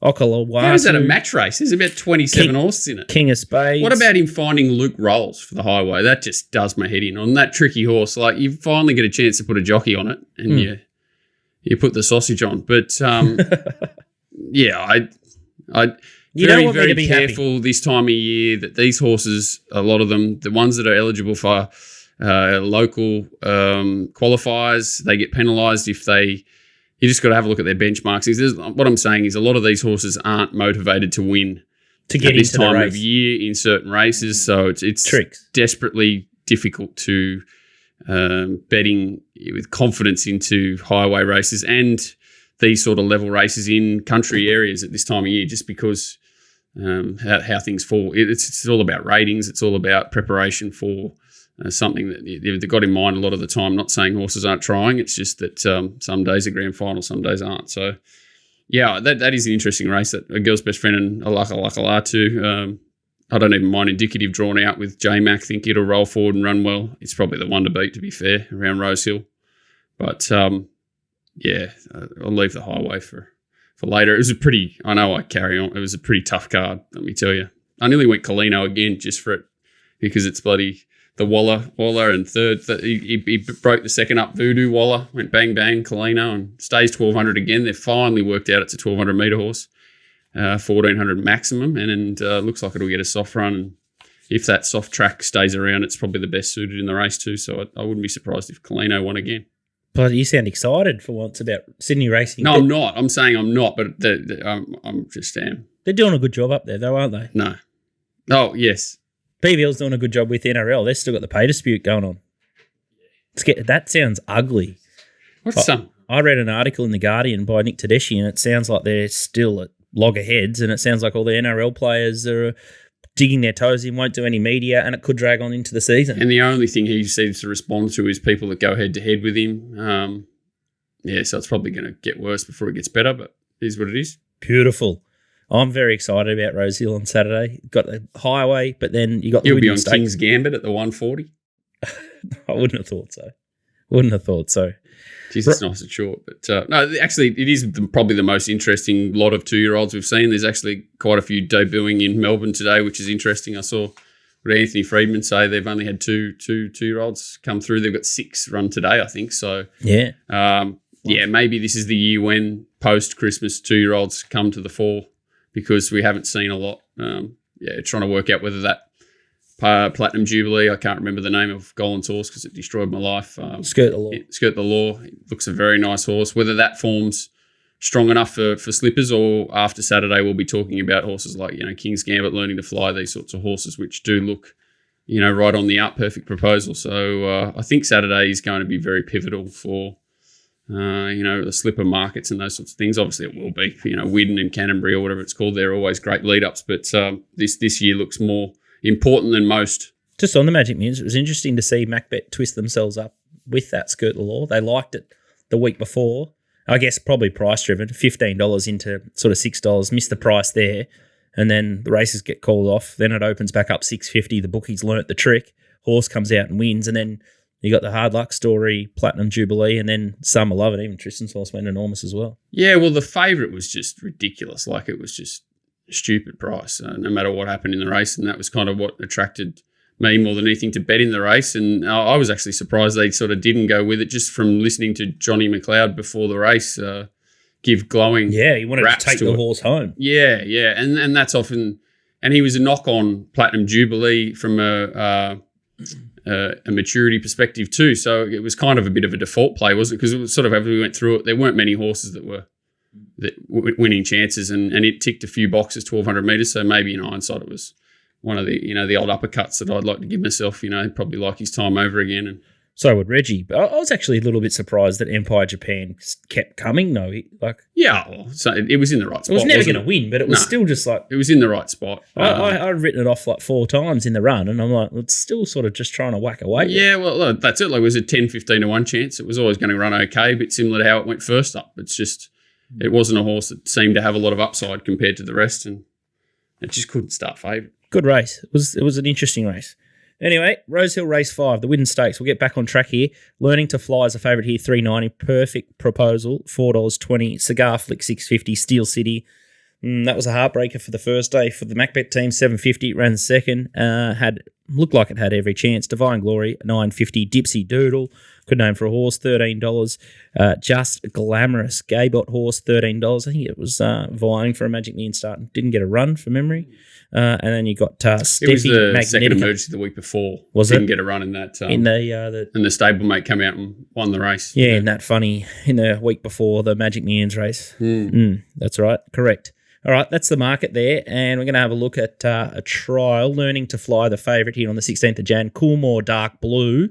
Okalawasu. How is that a match race? There's about 27 horses in it. King of Spades. What about him finding Luke Rolls for the Highway? That just does my head in. On that tricky horse, like you finally get a chance to put a jockey on it, and you put the sausage on. But, yeah, You very, don't want me very to be careful happy. this time of year that these horses, a lot of them, the ones that are eligible for local qualifiers, they get penalised if they. You just got to have a look at their benchmarks. What I'm saying is a lot of these horses aren't motivated to win to get at this into time the race. of year in certain races, so it's Tricks. desperately difficult to betting with confidence into highway races and these sort of level races in country areas at this time of year, just because how things fall. It's all about ratings. It's all about preparation for something that they've got in mind a lot of the time. Not saying horses aren't trying. It's just that some days are grand final, some days aren't. So, yeah, that is an interesting race. That A Girl's Best Friend and Alaka too. I don't even mind indicative drawn out with J-Mac. Think it'll roll forward and run well. It's probably the one to beat, to be fair, around Rosehill. But, I'll leave the highway for later. It was I know I carry on. It was a pretty tough card, let me tell you. I nearly went Colino again just for it because it's bloody the Waller and third. He broke the second up Voodoo Waller, went bang, bang, Colino, and stays 1,200 again. They've finally worked out it's a 1,200 metre horse, 1,400 maximum, and looks like it'll get a soft run. And if that soft track stays around, it's probably the best suited in the race too. So I wouldn't be surprised if Colino won again. But you sound excited for once about Sydney racing. No, I'm not. I'm saying I'm not, but I'm just am. They're doing a good job up there, though, aren't they? No. Oh, yes. BVL's doing a good job with NRL. They've still got the pay dispute going on. That sounds ugly. I read an article in The Guardian by Nick Tedeschi, and it sounds like they're still at loggerheads, and it sounds like all the NRL players are digging their toes in, won't do any media, and it could drag on into the season. And the only thing he seems to respond to is people that go head-to-head with him. So it's probably going to get worse before it gets better, but it is what it is. Beautiful. I'm very excited about Rosehill on Saturday. Got the highway, but then you got the You'll be Widden on Stakes. King's Gambit at the 140. I wouldn't have thought so. Jeez, it's nice and short. But no, actually, it is probably the most interesting lot of 2-year-olds we've seen. There's actually quite a few debuting in Melbourne today, which is interesting. I saw what Anthony Friedman say. They've only had two 2-year-olds come through. They've got 6 run today, I think. So, yeah. Maybe this is the year when post-Christmas 2-year-olds come to the fore because we haven't seen a lot. Trying to work out whether that Platinum Jubilee, I can't remember the name of Golan's horse because it destroyed my life. Skirt the Law. Skirt the Law. It looks a very nice horse. Whether that form's strong enough for slippers or after Saturday we'll be talking about horses like, King's Gambit, Learning to Fly, these sorts of horses which do look, right on the up, perfect proposal. So I think Saturday is going to be very pivotal for, the slipper markets and those sorts of things. Obviously it will be, Widden and Canterbury or whatever it's called. They're always great lead-ups, but this year looks more important than most. Just on the Magic Millions, it was interesting to see MacBet twist themselves up with that Skirt the Law. They liked it the week before. I guess probably price-driven, $15 into sort of $6, missed the price there, and then the races get called off. Then it opens back up $6.50. The bookies learnt the trick. Horse comes out and wins, and then you got the hard luck story, Platinum Jubilee, and then some love it. Even Tristan's horse went enormous as well. Yeah, well, the favourite was just ridiculous. Like, it was just stupid price, no matter what happened in the race, and that was kind of what attracted me more than anything to bet in the race. And I was actually surprised they sort of didn't go with it, just from listening to Johnny McLeod before the race give glowing he wanted to take the horse home. Yeah, and that's often, and he was a knock on Platinum Jubilee from a maturity perspective too, so it was kind of a bit of a default play, wasn't it? Because it was sort of, as we went through it, there weren't many horses that were winning chances, and it ticked a few boxes, 1,200 metres. So maybe in hindsight, it was one of the the old uppercuts that I'd like to give myself. Probably like his time over again. And so would Reggie. But I was actually a little bit surprised that Empire Japan kept coming. No, so it was in the right spot. It was never going to win, but it was still just like it was in the right spot. I'd written it off like 4 times in the run, and I'm like, it's still sort of just trying to whack away. Yeah, well, that's it. Like, it was a 10-15 to 1 chance. It was always going to run okay, a bit similar to how it went first up. It's just, it wasn't a horse that seemed to have a lot of upside compared to the rest, and it just couldn't start favourite. Good race. It was an interesting race. Anyway, Rosehill Race 5, the Widden Stakes. We'll get back on track here. Learning to Fly is a favourite here, $3.90. Perfect Proposal, $4.20. Cigar Flick, $6.50. Steel City. That was a heartbreaker for the first day for the MacBet team, $7.50. Ran second. Looked like it had every chance. Divine Glory, $9.50. Dipsy Doodle, good name for a horse, $13. Just Glamorous, Gaybot horse, $13. I think it was vying for a Magic Million start and didn't get a run from memory. And then you got Steffi It was the Magnetica. second emergency the week before. Didn't get a run in that. In and the stablemate came out and won the race. Yeah, in the week before the Magic Millions race. That's right, correct. All right, that's the market there, and we're going to have a look at a trial, Learning to Fly, the favourite here on the 16th of Jan, Coolmore Dark Blue.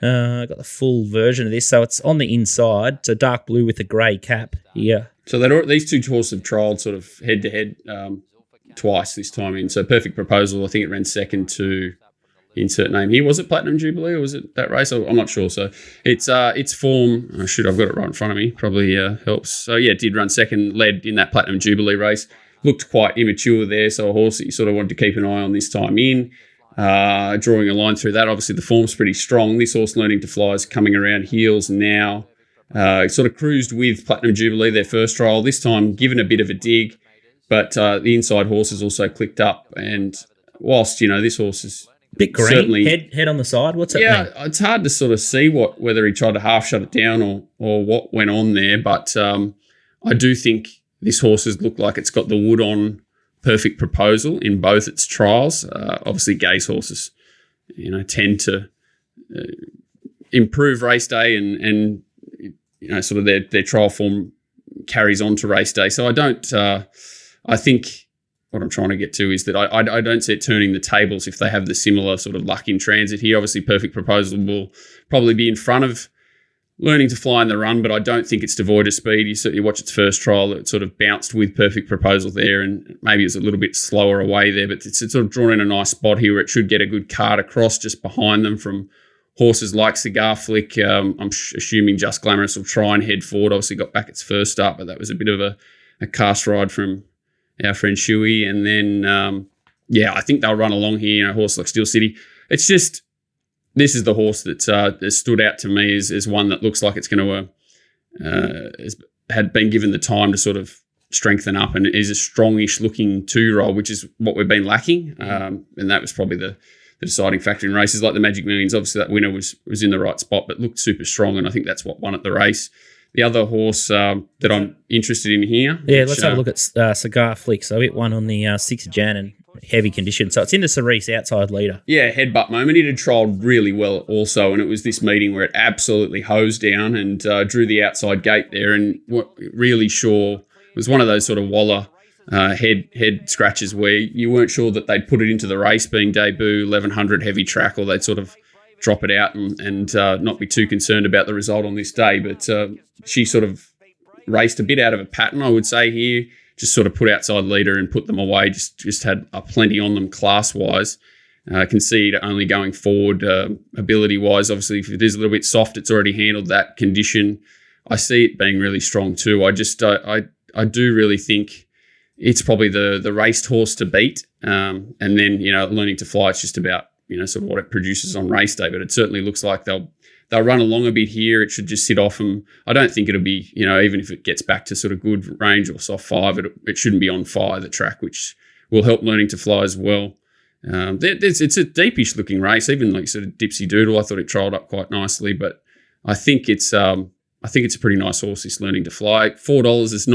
Got the full version of this, so it's on the inside, so dark blue with a grey cap here. So these two horses have trialled sort of head-to-head twice this time in. So Perfect Proposal, I think it ran second to insert name here. Was it Platinum Jubilee or was it that race? I'm not sure. So its form, I've got it right in front of me, probably helps. So yeah, it did run second, led in that Platinum Jubilee race. Looked quite immature there, so a horse that you sort of wanted to keep an eye on this time in. Drawing a line through that, obviously the form's pretty strong. This horse, Learning to Fly, is coming around heels now. Sort of cruised with Platinum Jubilee, their first trial. This time given a bit of a dig, but the inside horse has also clicked up. And whilst, this horse is bit green, certainly head on the side. What's it? Yeah, it's hard to sort of see whether he tried to half shut it down or what went on there. But I do think this horse has looked like it's got the wood on Perfect Proposal in both its trials. Obviously, Gay's horses, tend to improve race day and sort of their trial form carries on to race day. So I don't. I think what I'm trying to get to is that I don't see it turning the tables if they have the similar sort of luck in transit here. Obviously, Perfect Proposal will probably be in front of Learning to Fly in the run, but I don't think it's devoid of speed. You watch its first trial, it sort of bounced with Perfect Proposal there, and maybe it's a little bit slower away there, but it's sort of drawn in a nice spot here where it should get a good card across just behind them from horses like Cigar Flick. I'm assuming Just Glamorous will try and head forward. Obviously got back its first start, but that was a bit of a cast ride from our friend Shuey. And then, I think they'll run along here, a horse like Steel City. It's just, this is the horse that stood out to me as one that looks like it's going to had been given the time to sort of strengthen up and is a strongish looking 2-year-old, which is what we've been lacking. And that was probably the deciding factor in races like the Magic Millions. Obviously, that winner was in the right spot, but looked super strong, and I think that's what won at the race. The other horse that I'm interested in here. Yeah, let's have a look at Cigar Flick. So it won on the 6th of Jan and heavy condition. So it's into Cerise, outside leader. Yeah, headbutt moment. It had trialled really well also, and it was this meeting where it absolutely hosed down and drew the outside gate there, and really sure it was one of those sort of Waller head scratches where you weren't sure that they'd put it into the race being debut 1100 heavy track, or they'd sort of drop it out and not be too concerned about the result on this day. But she sort of raced a bit out of a pattern, I would say here, just sort of put outside leader and put them away, just had plenty on them class-wise. Can see it only going forward ability-wise. Obviously, if it is a little bit soft, it's already handled that condition. I see it being really strong too. I do really think it's probably the raced horse to beat. And then, Learning to Fly, it's just about, sort of what it produces on race day. But it certainly looks like they'll run along a bit here. It should just sit off them. I don't think it'll be, even if it gets back to sort of good range or soft 5, it shouldn't be on fire, the track, which will help Learning to Fly as well. It's a deepish looking race, even like sort of Dipsy Doodle. I thought it trialled up quite nicely, but I think it's a pretty nice horse, this Learning to Fly. $4 is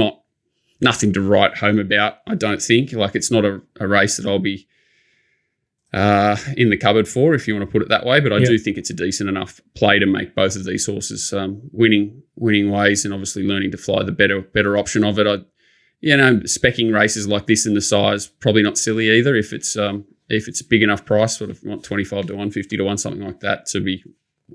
nothing to write home about, I don't think. Like, it's not a race that I'll be in the cupboard for, if you want to put it that way. But I do think it's a decent enough play to make both of these horses winning ways, and obviously Learning to Fly the better option of it. Speccing races like this in the size, probably not silly either. If it's a big enough price, sort of 25 to 1, 50 to 1, something like that, to be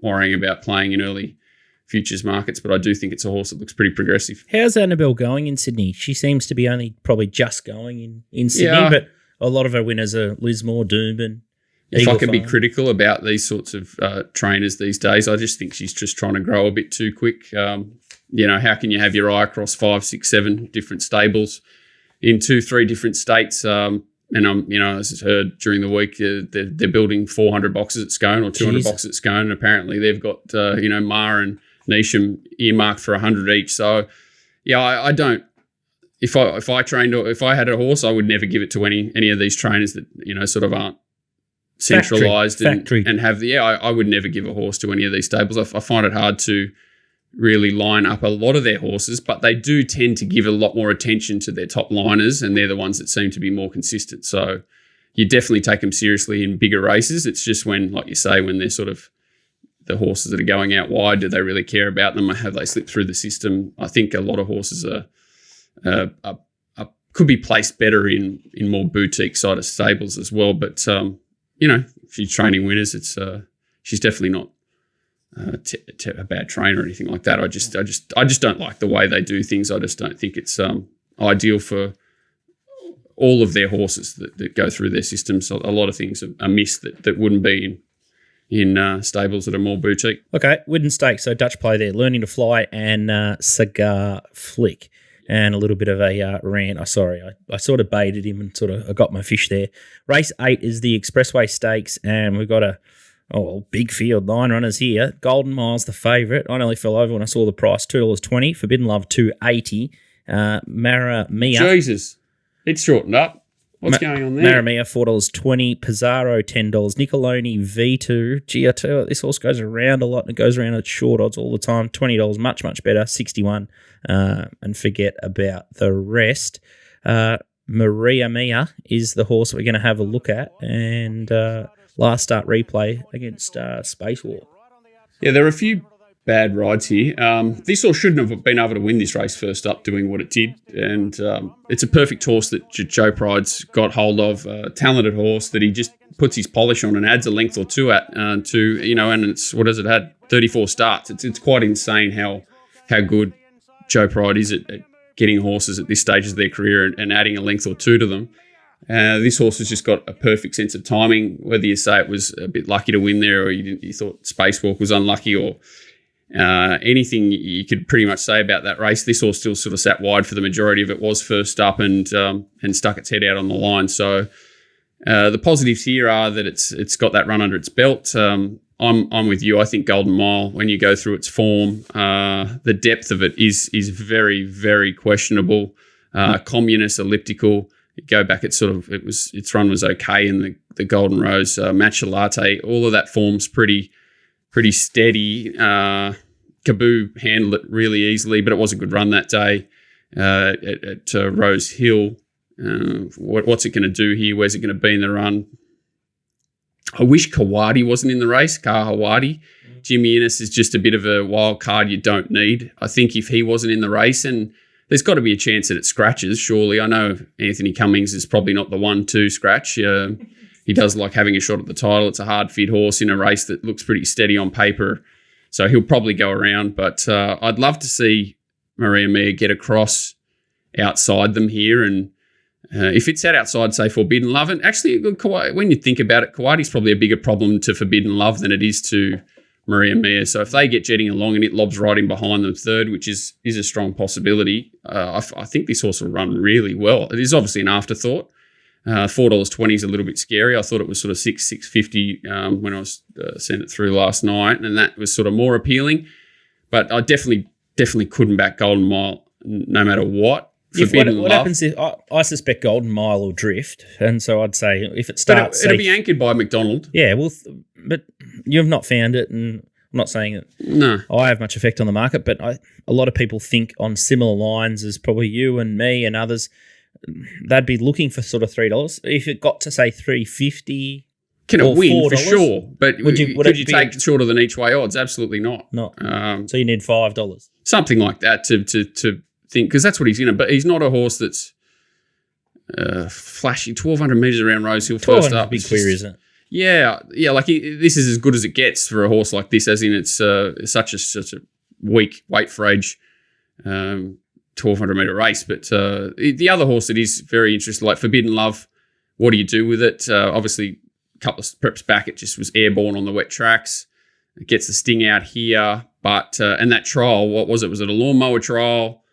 worrying about playing in early futures markets. But I do think it's a horse that looks pretty progressive. How's Annabelle going in Sydney? She seems to be only probably just going in Sydney, but a lot of her winners are Lismore, Doomben. If I can be critical about these sorts of trainers these days, I just think she's just trying to grow a bit too quick. How can you have your eye across 5, 6, 7 different stables in 2, 3 different states? And as I heard during the week, they're building 400 boxes at Scone or 200 boxes at Scone, and apparently they've got Ma and Neesham earmarked for 100 each. So I don't. If I trained, or if I had a horse, I would never give it to any of these trainers that sort of aren't centralised and have I would never give a horse to any of these stables. I find it hard to really line up a lot of their horses, but they do tend to give a lot more attention to their top liners, and they're the ones that seem to be more consistent. So you definitely take them seriously in bigger races. It's just when, like you say, when they're sort of the horses that are going out wide, do they really care about them? Have they slipped through the system? I think a lot of horses could be placed better in more boutique side of stables as well. But if she's training winners, she's definitely not a bad trainer or anything like that. I just don't like the way they do things. I just don't think it's ideal for all of their horses that go through their system. So a lot of things are missed that wouldn't be in stables that are more boutique. Okay, Widden Stakes, so Dutch play there, Learning to Fly and Cigar Flick. And a little bit of a rant. I sort of baited him and I got my fish there. Race 8 is the Expressway Stakes, and we've got a big field, 9 runners here. Golden Mile's the favourite. I nearly fell over when I saw the price, $2.20. Forbidden Love, $2.80. Maramia. Jesus, it's shortened up. What's going on there? Maramia, $4.20. Pizarro, $10. Nicoloni, V2. Gee, I tell you what, this horse goes around a lot and it goes around at short odds all the time. $20, much, much better, 61. And forget about the rest. Maria Mia is the horse we're going to have a look at. And last start replay against Spacewalk. Yeah, there are a few bad rides here. This horse shouldn't have been able to win this race first up doing what it did. And it's a perfect horse that Joe Pride's got hold of. A talented horse that he just puts his polish on and adds a length or two and it's, what has it had? 34 starts. It's quite insane how good Joe Pride is at getting horses at this stage of their career and adding a length or two to them. This horse has just got a perfect sense of timing, whether you say it was a bit lucky to win there or you thought Spacewalk was unlucky or anything you could pretty much say about that race. This horse still sort of sat wide for the majority of it, was first up and stuck its head out on the line. So the positives here are that it's got that run under its belt. I'm with you. I think Golden Mile, when you go through its form, the depth of it is very, very questionable. Communist, elliptical. You go back, its run was okay in the Golden Rose, Machelate. All of that form's pretty steady. Kaboo handled it really easily, but it was a good run that day at Rosehill. What's it going to do here? Where's it going to be in the run? I wish Kawadi wasn't in the race, Kahawadi. Jimmy Innes is just a bit of a wild card you don't need. I think if he wasn't in the race, and there's got to be a chance that it scratches, surely. I know Anthony Cummings is probably not the 1-2 scratch. He does like having a shot at the title. It's a hard fit horse in a race that looks pretty steady on paper. So he'll probably go around. But I'd love to see Maria Mia get across outside them here. And if it's outside, say, Forbidden Love, and actually, when you think about it, Kawadi's probably a bigger problem to Forbidden Love than it is to Maria Mia. So if they get jetting along and it lobs right in behind them third, which is a strong possibility, I think this horse will run really well. It is obviously an afterthought. $4.20 is a little bit scary. I thought it was sort of $6.50 when I was sent it through last night, and that was sort of more appealing. But I definitely couldn't back Golden Mile no matter what. What happens if I suspect Golden Mile will drift, and so I'd say if it starts, it'll be anchored by McDonald. Yeah, well, but you've not found it, and I'm not saying that I have much effect on the market, but a lot of people think on similar lines as probably you and me and others. They'd be looking for sort of $3. If it got to say $3.50, can it win $4, for sure? But could you take shorter than each way odds? Absolutely not. So you need $5, something like that to think, because that's what he's in. But he's not a horse that's flashy. 1,200 metres around Rosehill first up. Big query, isn't it? Yeah. Like this is as good as it gets for a horse like this. As in, it's such a weak weight for age. 1,200 metre race, but the other horse that is very interesting, like Forbidden Love, what do you do with it? Obviously, a couple of preps back, it just was airborne on the wet tracks. It gets the sting out here, but and that trial, what was it? Was it a lawnmower trial,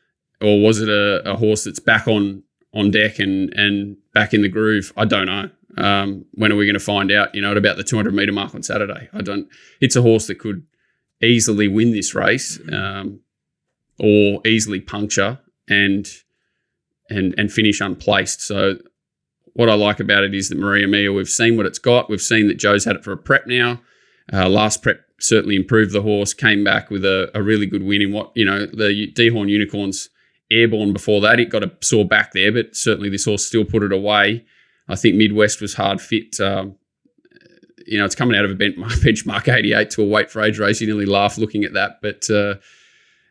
or was it a horse that's back on deck and back in the groove? I don't know. When are we going to find out? At about the 200 metre mark on Saturday. It's a horse that could easily win this race. Or easily puncture and finish unplaced. So what I like about it is that Maria Mia, we've seen what it's got. We've seen that Joe's had it for a prep now. Last prep certainly improved the horse, came back with a really good win in the Dehorn Unicorns airborne before that. It got a sore back there, but certainly this horse still put it away. I think Midwest was hard fit. It's coming out of a benchmark 88 to a weight for age race. You nearly laugh looking at that, but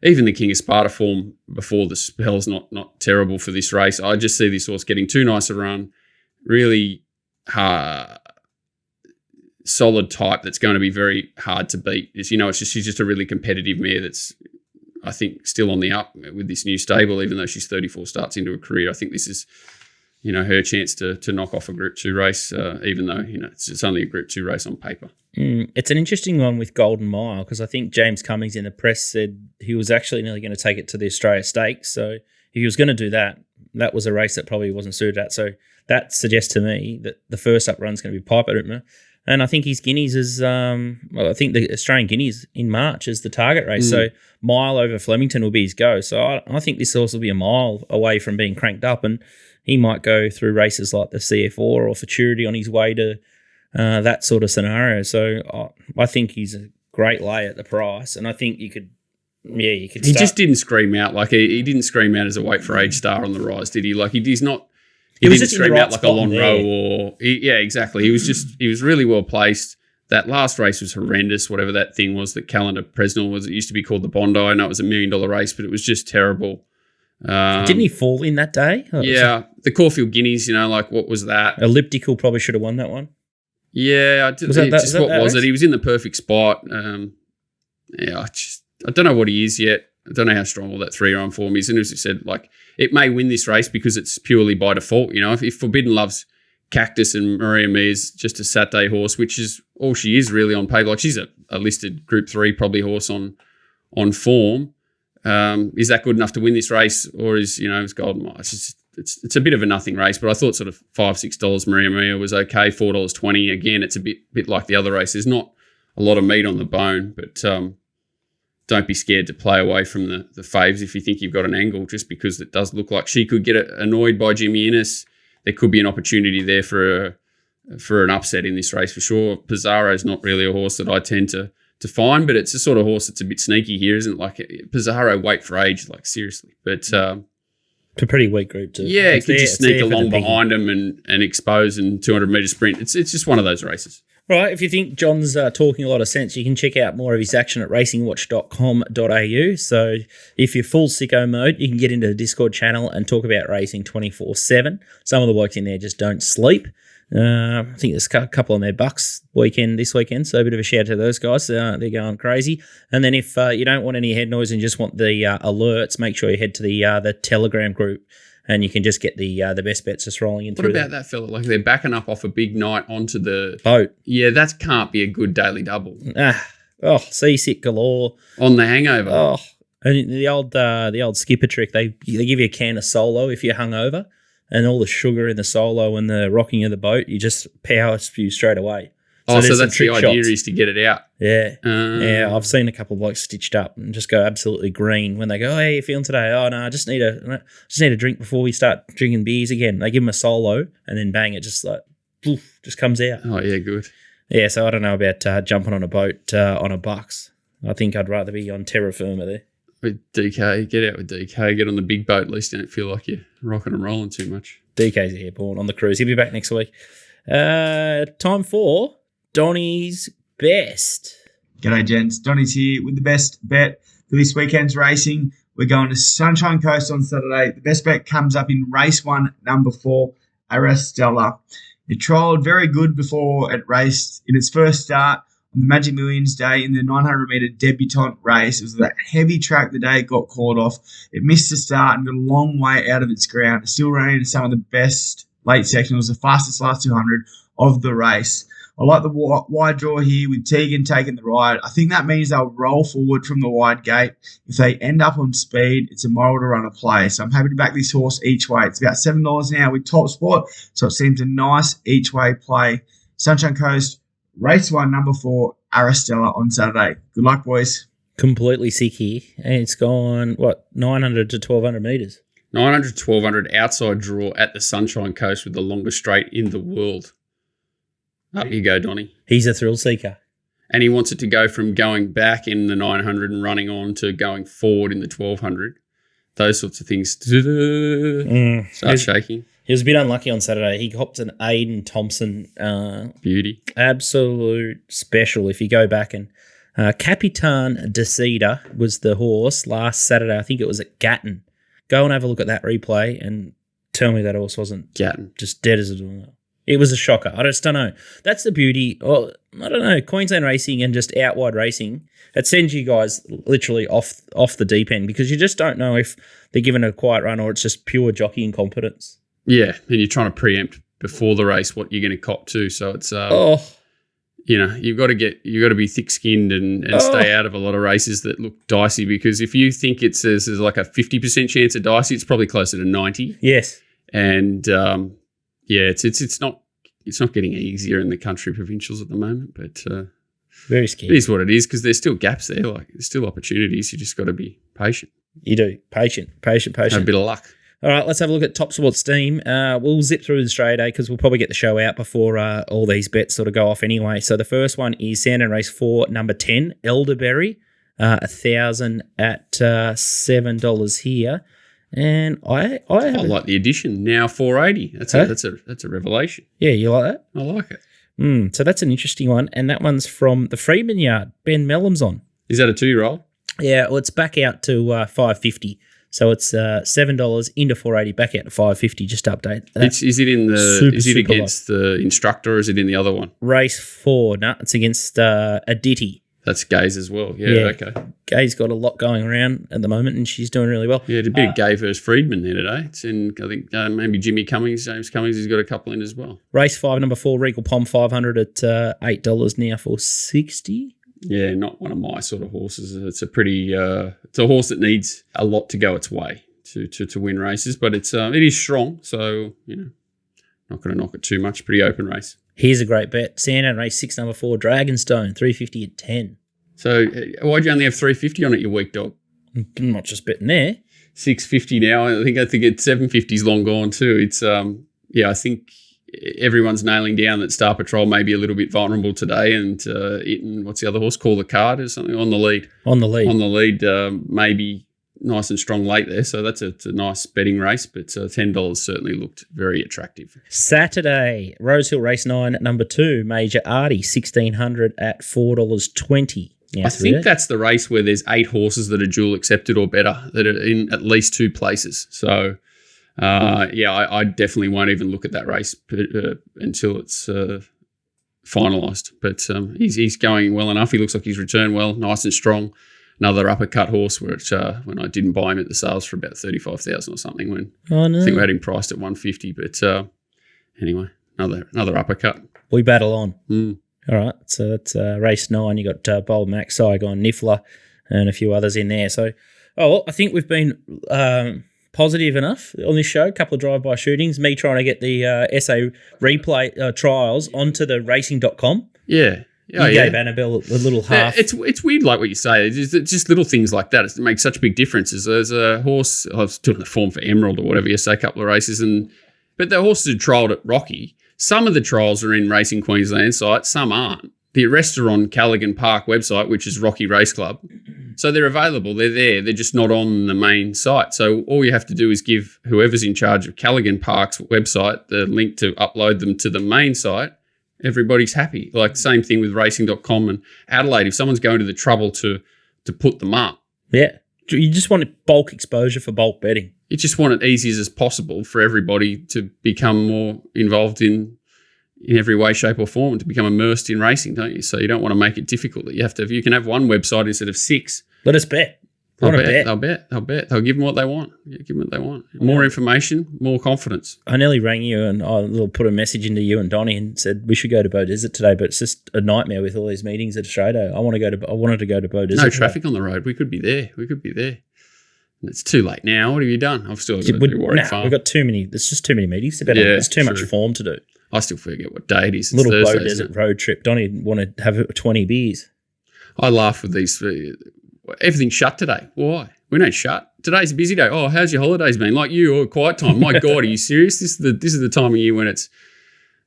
even the King of Sparta form before the spell's not terrible for this race. I just see this horse getting too nice a run, really solid type that's going to be very hard to beat. She's just a really competitive mare that's, I think, still on the up with this new stable, even though she's 34 starts into a career. I think this is her chance to knock off a Group 2 race, even though, it's only a Group 2 race on paper. It's an interesting one with Golden Mile because I think James Cummings in the press said he was actually nearly going to take it to the Australia Stakes. So if he was going to do that, that was a race that probably wasn't suited at. So that suggests to me that the first up run is going to be Piper opener. And I think his Guineas is, I think the Australian Guineas in March is the target race. So mile over Flemington will be his go. So I think this horse will be a mile away from being cranked up, and he might go through races like the CF4 or Futurity on his way to that sort of scenario. So I think he's a great lay at the price, and I think you could. He just didn't scream out like he didn't scream out as a weight for age star on the rise, did he? Like he's not. He didn't scream out like a Lonhro or exactly. He was really well placed. That last race was horrendous. Whatever that thing was that Calendar Presnell was, it used to be called the Bondi. I know it was $1 million race, but it was just terrible. Didn't he fall in that day? The Caulfield Guineas. What was that? Elliptical probably should have won that one. Yeah, what was it? He was in the perfect spot. I don't know what he is yet. I don't know how strong all that 3-year-old form is. And as you said, it may win this race because it's purely by default. If Forbidden loves Cactus and Maria Mears just a Saturday horse, which is all she is really on paper. She's a listed Group 3 probably horse on form. Is that good enough to win this race, or is Golden Mile? It's a bit of a nothing race, but I thought sort of $5-6 Maria Mia was okay. $4.20 again. It's a bit like the other race. There's not a lot of meat on the bone, but don't be scared to play away from the faves if you think you've got an angle, just because it does look like she could get annoyed by Jimmy Innes. There could be an opportunity there for an upset in this race for sure. Pizarro's not really a horse that I tend to find, but it's a sort of horse that's a bit sneaky here, isn't it? Pizarro weight for age, seriously. But it's a pretty weak group too. Yeah, it could just sneak along behind him and expose in 200-metre sprint. It's just one of those races. Right, if you think John's talking a lot of sense, you can check out more of his action at racingwatch.com.au. So if you're full sicko mode, you can get into the Discord channel and talk about racing 24/7. Some of the blokes in there just don't sleep. I think there's a couple on their bucks this weekend, so a bit of a shout out to those guys. They're going crazy. And then if you don't want any head noise and just want the alerts, make sure you head to the Telegram group, and you can just get the best bets just rolling in. What about that fella? They're backing up off a big night onto the boat. Yeah, that can't be a good daily double. Seasick galore on the hangover. Oh, and the old skipper trick. They give you a can of Solo if you're hungover, and all the sugar in the Solo and the rocking of the boat, you just power spew straight away. So that's the idea is to get it out. Yeah. I've seen a couple of blokes stitched up and just go absolutely green when they go, "Hey, how you feeling today?" "Oh no, I just need a drink before we start drinking beers again." They give them a Solo and then bang, it just poof, just comes out. Oh yeah, good. Yeah, so I don't know about jumping on a boat on a bucks. I think I'd rather be on terra firma there. With DK, get out with DK. Get on the big boat. At least you don't feel like you're rocking and rolling too much. DK's airborne on the cruise. He'll be back next week. Time for Donny's Best. G'day, gents. Donny's here with the best bet for this weekend's racing. We're going to Sunshine Coast on Saturday. The best bet comes up in race 1, number 4, Aristella. It trialled very good before it raced in its first start on the Magic Millions Day in the 900-metre debutante race. It was that heavy track the day it got called off. It missed the start and got a long way out of its ground. It still ran into some of the best late sectionals, the fastest last 200 of the race. I like the wide draw here with Tegan taking the ride. I think that means they'll roll forward from the wide gate. If they end up on speed, it's a moral to run a play. So I'm happy to back this horse each way. It's about $7 now with TopSport, so it seems a nice each way play. Sunshine Coast, race 1, number 4, Aristella on Saturday. Good luck, boys. Completely sick here. And it's gone, 900 to 1,200 metres? 900 to 1,200 outside draw at the Sunshine Coast with the longest straight in the world. Up you go, Donny. He's a thrill seeker. And he wants it to go from going back in the 900 and running on to going forward in the 1,200. Those sorts of things start shaking. He was a bit unlucky on Saturday. He hopped an Aiden Thompson. Beauty. Absolute special if you go back. And Capitan Decida was the horse last Saturday. I think it was at Gatton. Go and have a look at that replay and tell me that horse wasn't Gatton. Just dead as a door. It was a shocker. I just don't know. That's the beauty. Well, I don't know. Queensland racing and just out wide racing, it sends you guys literally off the deep end because you just don't know if they're given a quiet run or it's just pure jockey incompetence. Yeah, and you're trying to preempt before the race what you're going to cop to. So it's you've got to be thick-skinned and stay out of a lot of races that look dicey, because if you think there's like a 50% chance of dicey, it's probably closer to 90. Yes. And it's not getting easier in the country provincials at the moment, but very it scary. is what it is, because there's still gaps there. Like there's still opportunities. You just got to be patient. You do. Patient. Have a bit of luck. All right, let's have a look at TopSport Steam. We'll zip through the straight A because we'll probably get the show out before all these bets sort of go off anyway. So the first one is Sandown Race 4, number 10, Elderberry, 1,000 at $7 here. And I like the addition, now 480. That's a revelation. Yeah, you like that? I like it. So that's an interesting one. And that one's from the Freeman Yard. Ben Mellum's on. Is that a 2-year-old? Yeah, well, it's back out to $5.50. So it's $7 into 480, back out to $5.50. Just to update that. Is it against the instructor, or is it in the other one? Race 4. No, it's against Aditi. That's Gaze as well. Yeah, okay. Gay's got a lot going around at the moment, and she's doing really well. Yeah, it's a bit of Gay versus Friedman there today. It's in, I think, maybe James Cummings has got a couple in as well. Race 5, number 4, Regal Pom 500 at $8 now for 60. Yeah, not one of my sort of horses. It's a pretty, it's a horse that needs a lot to go its way to win races, but it is strong. So not going to knock it too much. Pretty open race. Here's a great bet. Sandown Race 6, number 4, Dragonstone, 350 at 10. So why'd you only have 350 on it, you weak dog? I'm not just betting there. 650 now. I think it's 750's long gone too. It's I think everyone's nailing down that Star Patrol may be a little bit vulnerable today, and what's the other horse? Call the Card or something on the lead. On the lead, maybe nice and strong late there. So that's a nice betting race, but $10 certainly looked very attractive. Saturday, Rosehill Race 9, number 2, Major Artie, 1,600 at $4.20. I think that's the race where there's 8 horses that are dual accepted or better that are in at least 2 places. So, I definitely won't even look at that race until it's finalised. But he's going well enough. He looks like he's returned well, nice and strong. Another uppercut horse, which when I didn't buy him at the sales for about $35,000 or something. I think we had him priced at $150. But anyway, another uppercut. We battle on. All right, so that's race 9. You got Bold Max, Saigon, Niffler, and a few others in there. So, I think we've been positive enough on this show. A couple of drive-by shootings. Me trying to get the SA replay trials onto the racing.com. Yeah. You gave Annabelle a little half. It's weird, like what you say. It's just little things like that. It makes such big differences. There's a horse, I was doing the form for Emerald or whatever you say, a couple of races, but the horses had trialled at Rocky. Some of the trials are in Racing Queensland site, some aren't. The rest are on Callaghan Park website, which is Rocky Race Club. So they're available. They're there. They're just not on the main site. So all you have to do is give whoever's in charge of Callaghan Park's website the link to upload them to the main site. Everybody's happy. Like same thing with racing.com and Adelaide. If someone's going to the trouble to put them up. Yeah. You just want bulk exposure for bulk betting. You just want it easy as possible for everybody to become more involved in every way, shape or form, to become immersed in racing, don't you? So you don't want to make it difficult. You have to. If you can have one website instead of 6. Let us bet. They'll bet. They'll give them what they want. Yeah, give them what they want. More information, more confidence. I nearly rang you and I put a message into you and Donnie and said we should go to Bow Desert today, but it's just a nightmare with all these meetings at Australia. I wanted to go to Bow Desert. No traffic on the road. We could be there. And it's too late now. What have you done? I've still got to do Warwick Farm. We've got too many. There's just too many meetings. There's too much form to do. I still forget what day it is. It's Little Thursday, Bow Desert road trip. Donnie wanted to have 20 beers. I laugh with these. Everything's shut today. Why? We don't shut. Today's a busy day. Oh, how's your holidays been? Like you or quiet time? My God, are you serious? This is the time of year when it's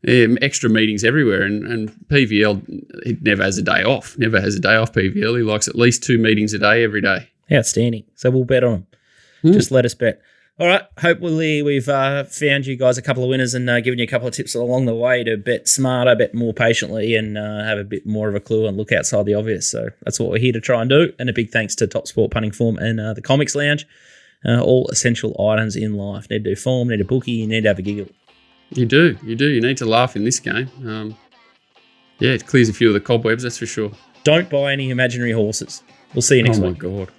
extra meetings everywhere. And PVL, it never has a day off. Never has a day off. PVL. He likes at least 2 meetings a day every day. Outstanding. So we'll bet on them. Just let us bet. All right. Hopefully we've found you guys a couple of winners and given you a couple of tips along the way to bet smarter, bet more patiently, and have a bit more of a clue and look outside the obvious. So that's what we're here to try and do. And a big thanks to TopSport Punting Form and the Comics Lounge. All essential items in life. Need to do form, need a bookie, you need to have a giggle. You do. You need to laugh in this game. It clears a few of the cobwebs, that's for sure. Don't buy any imaginary horses. We'll see you next week. Oh, my God.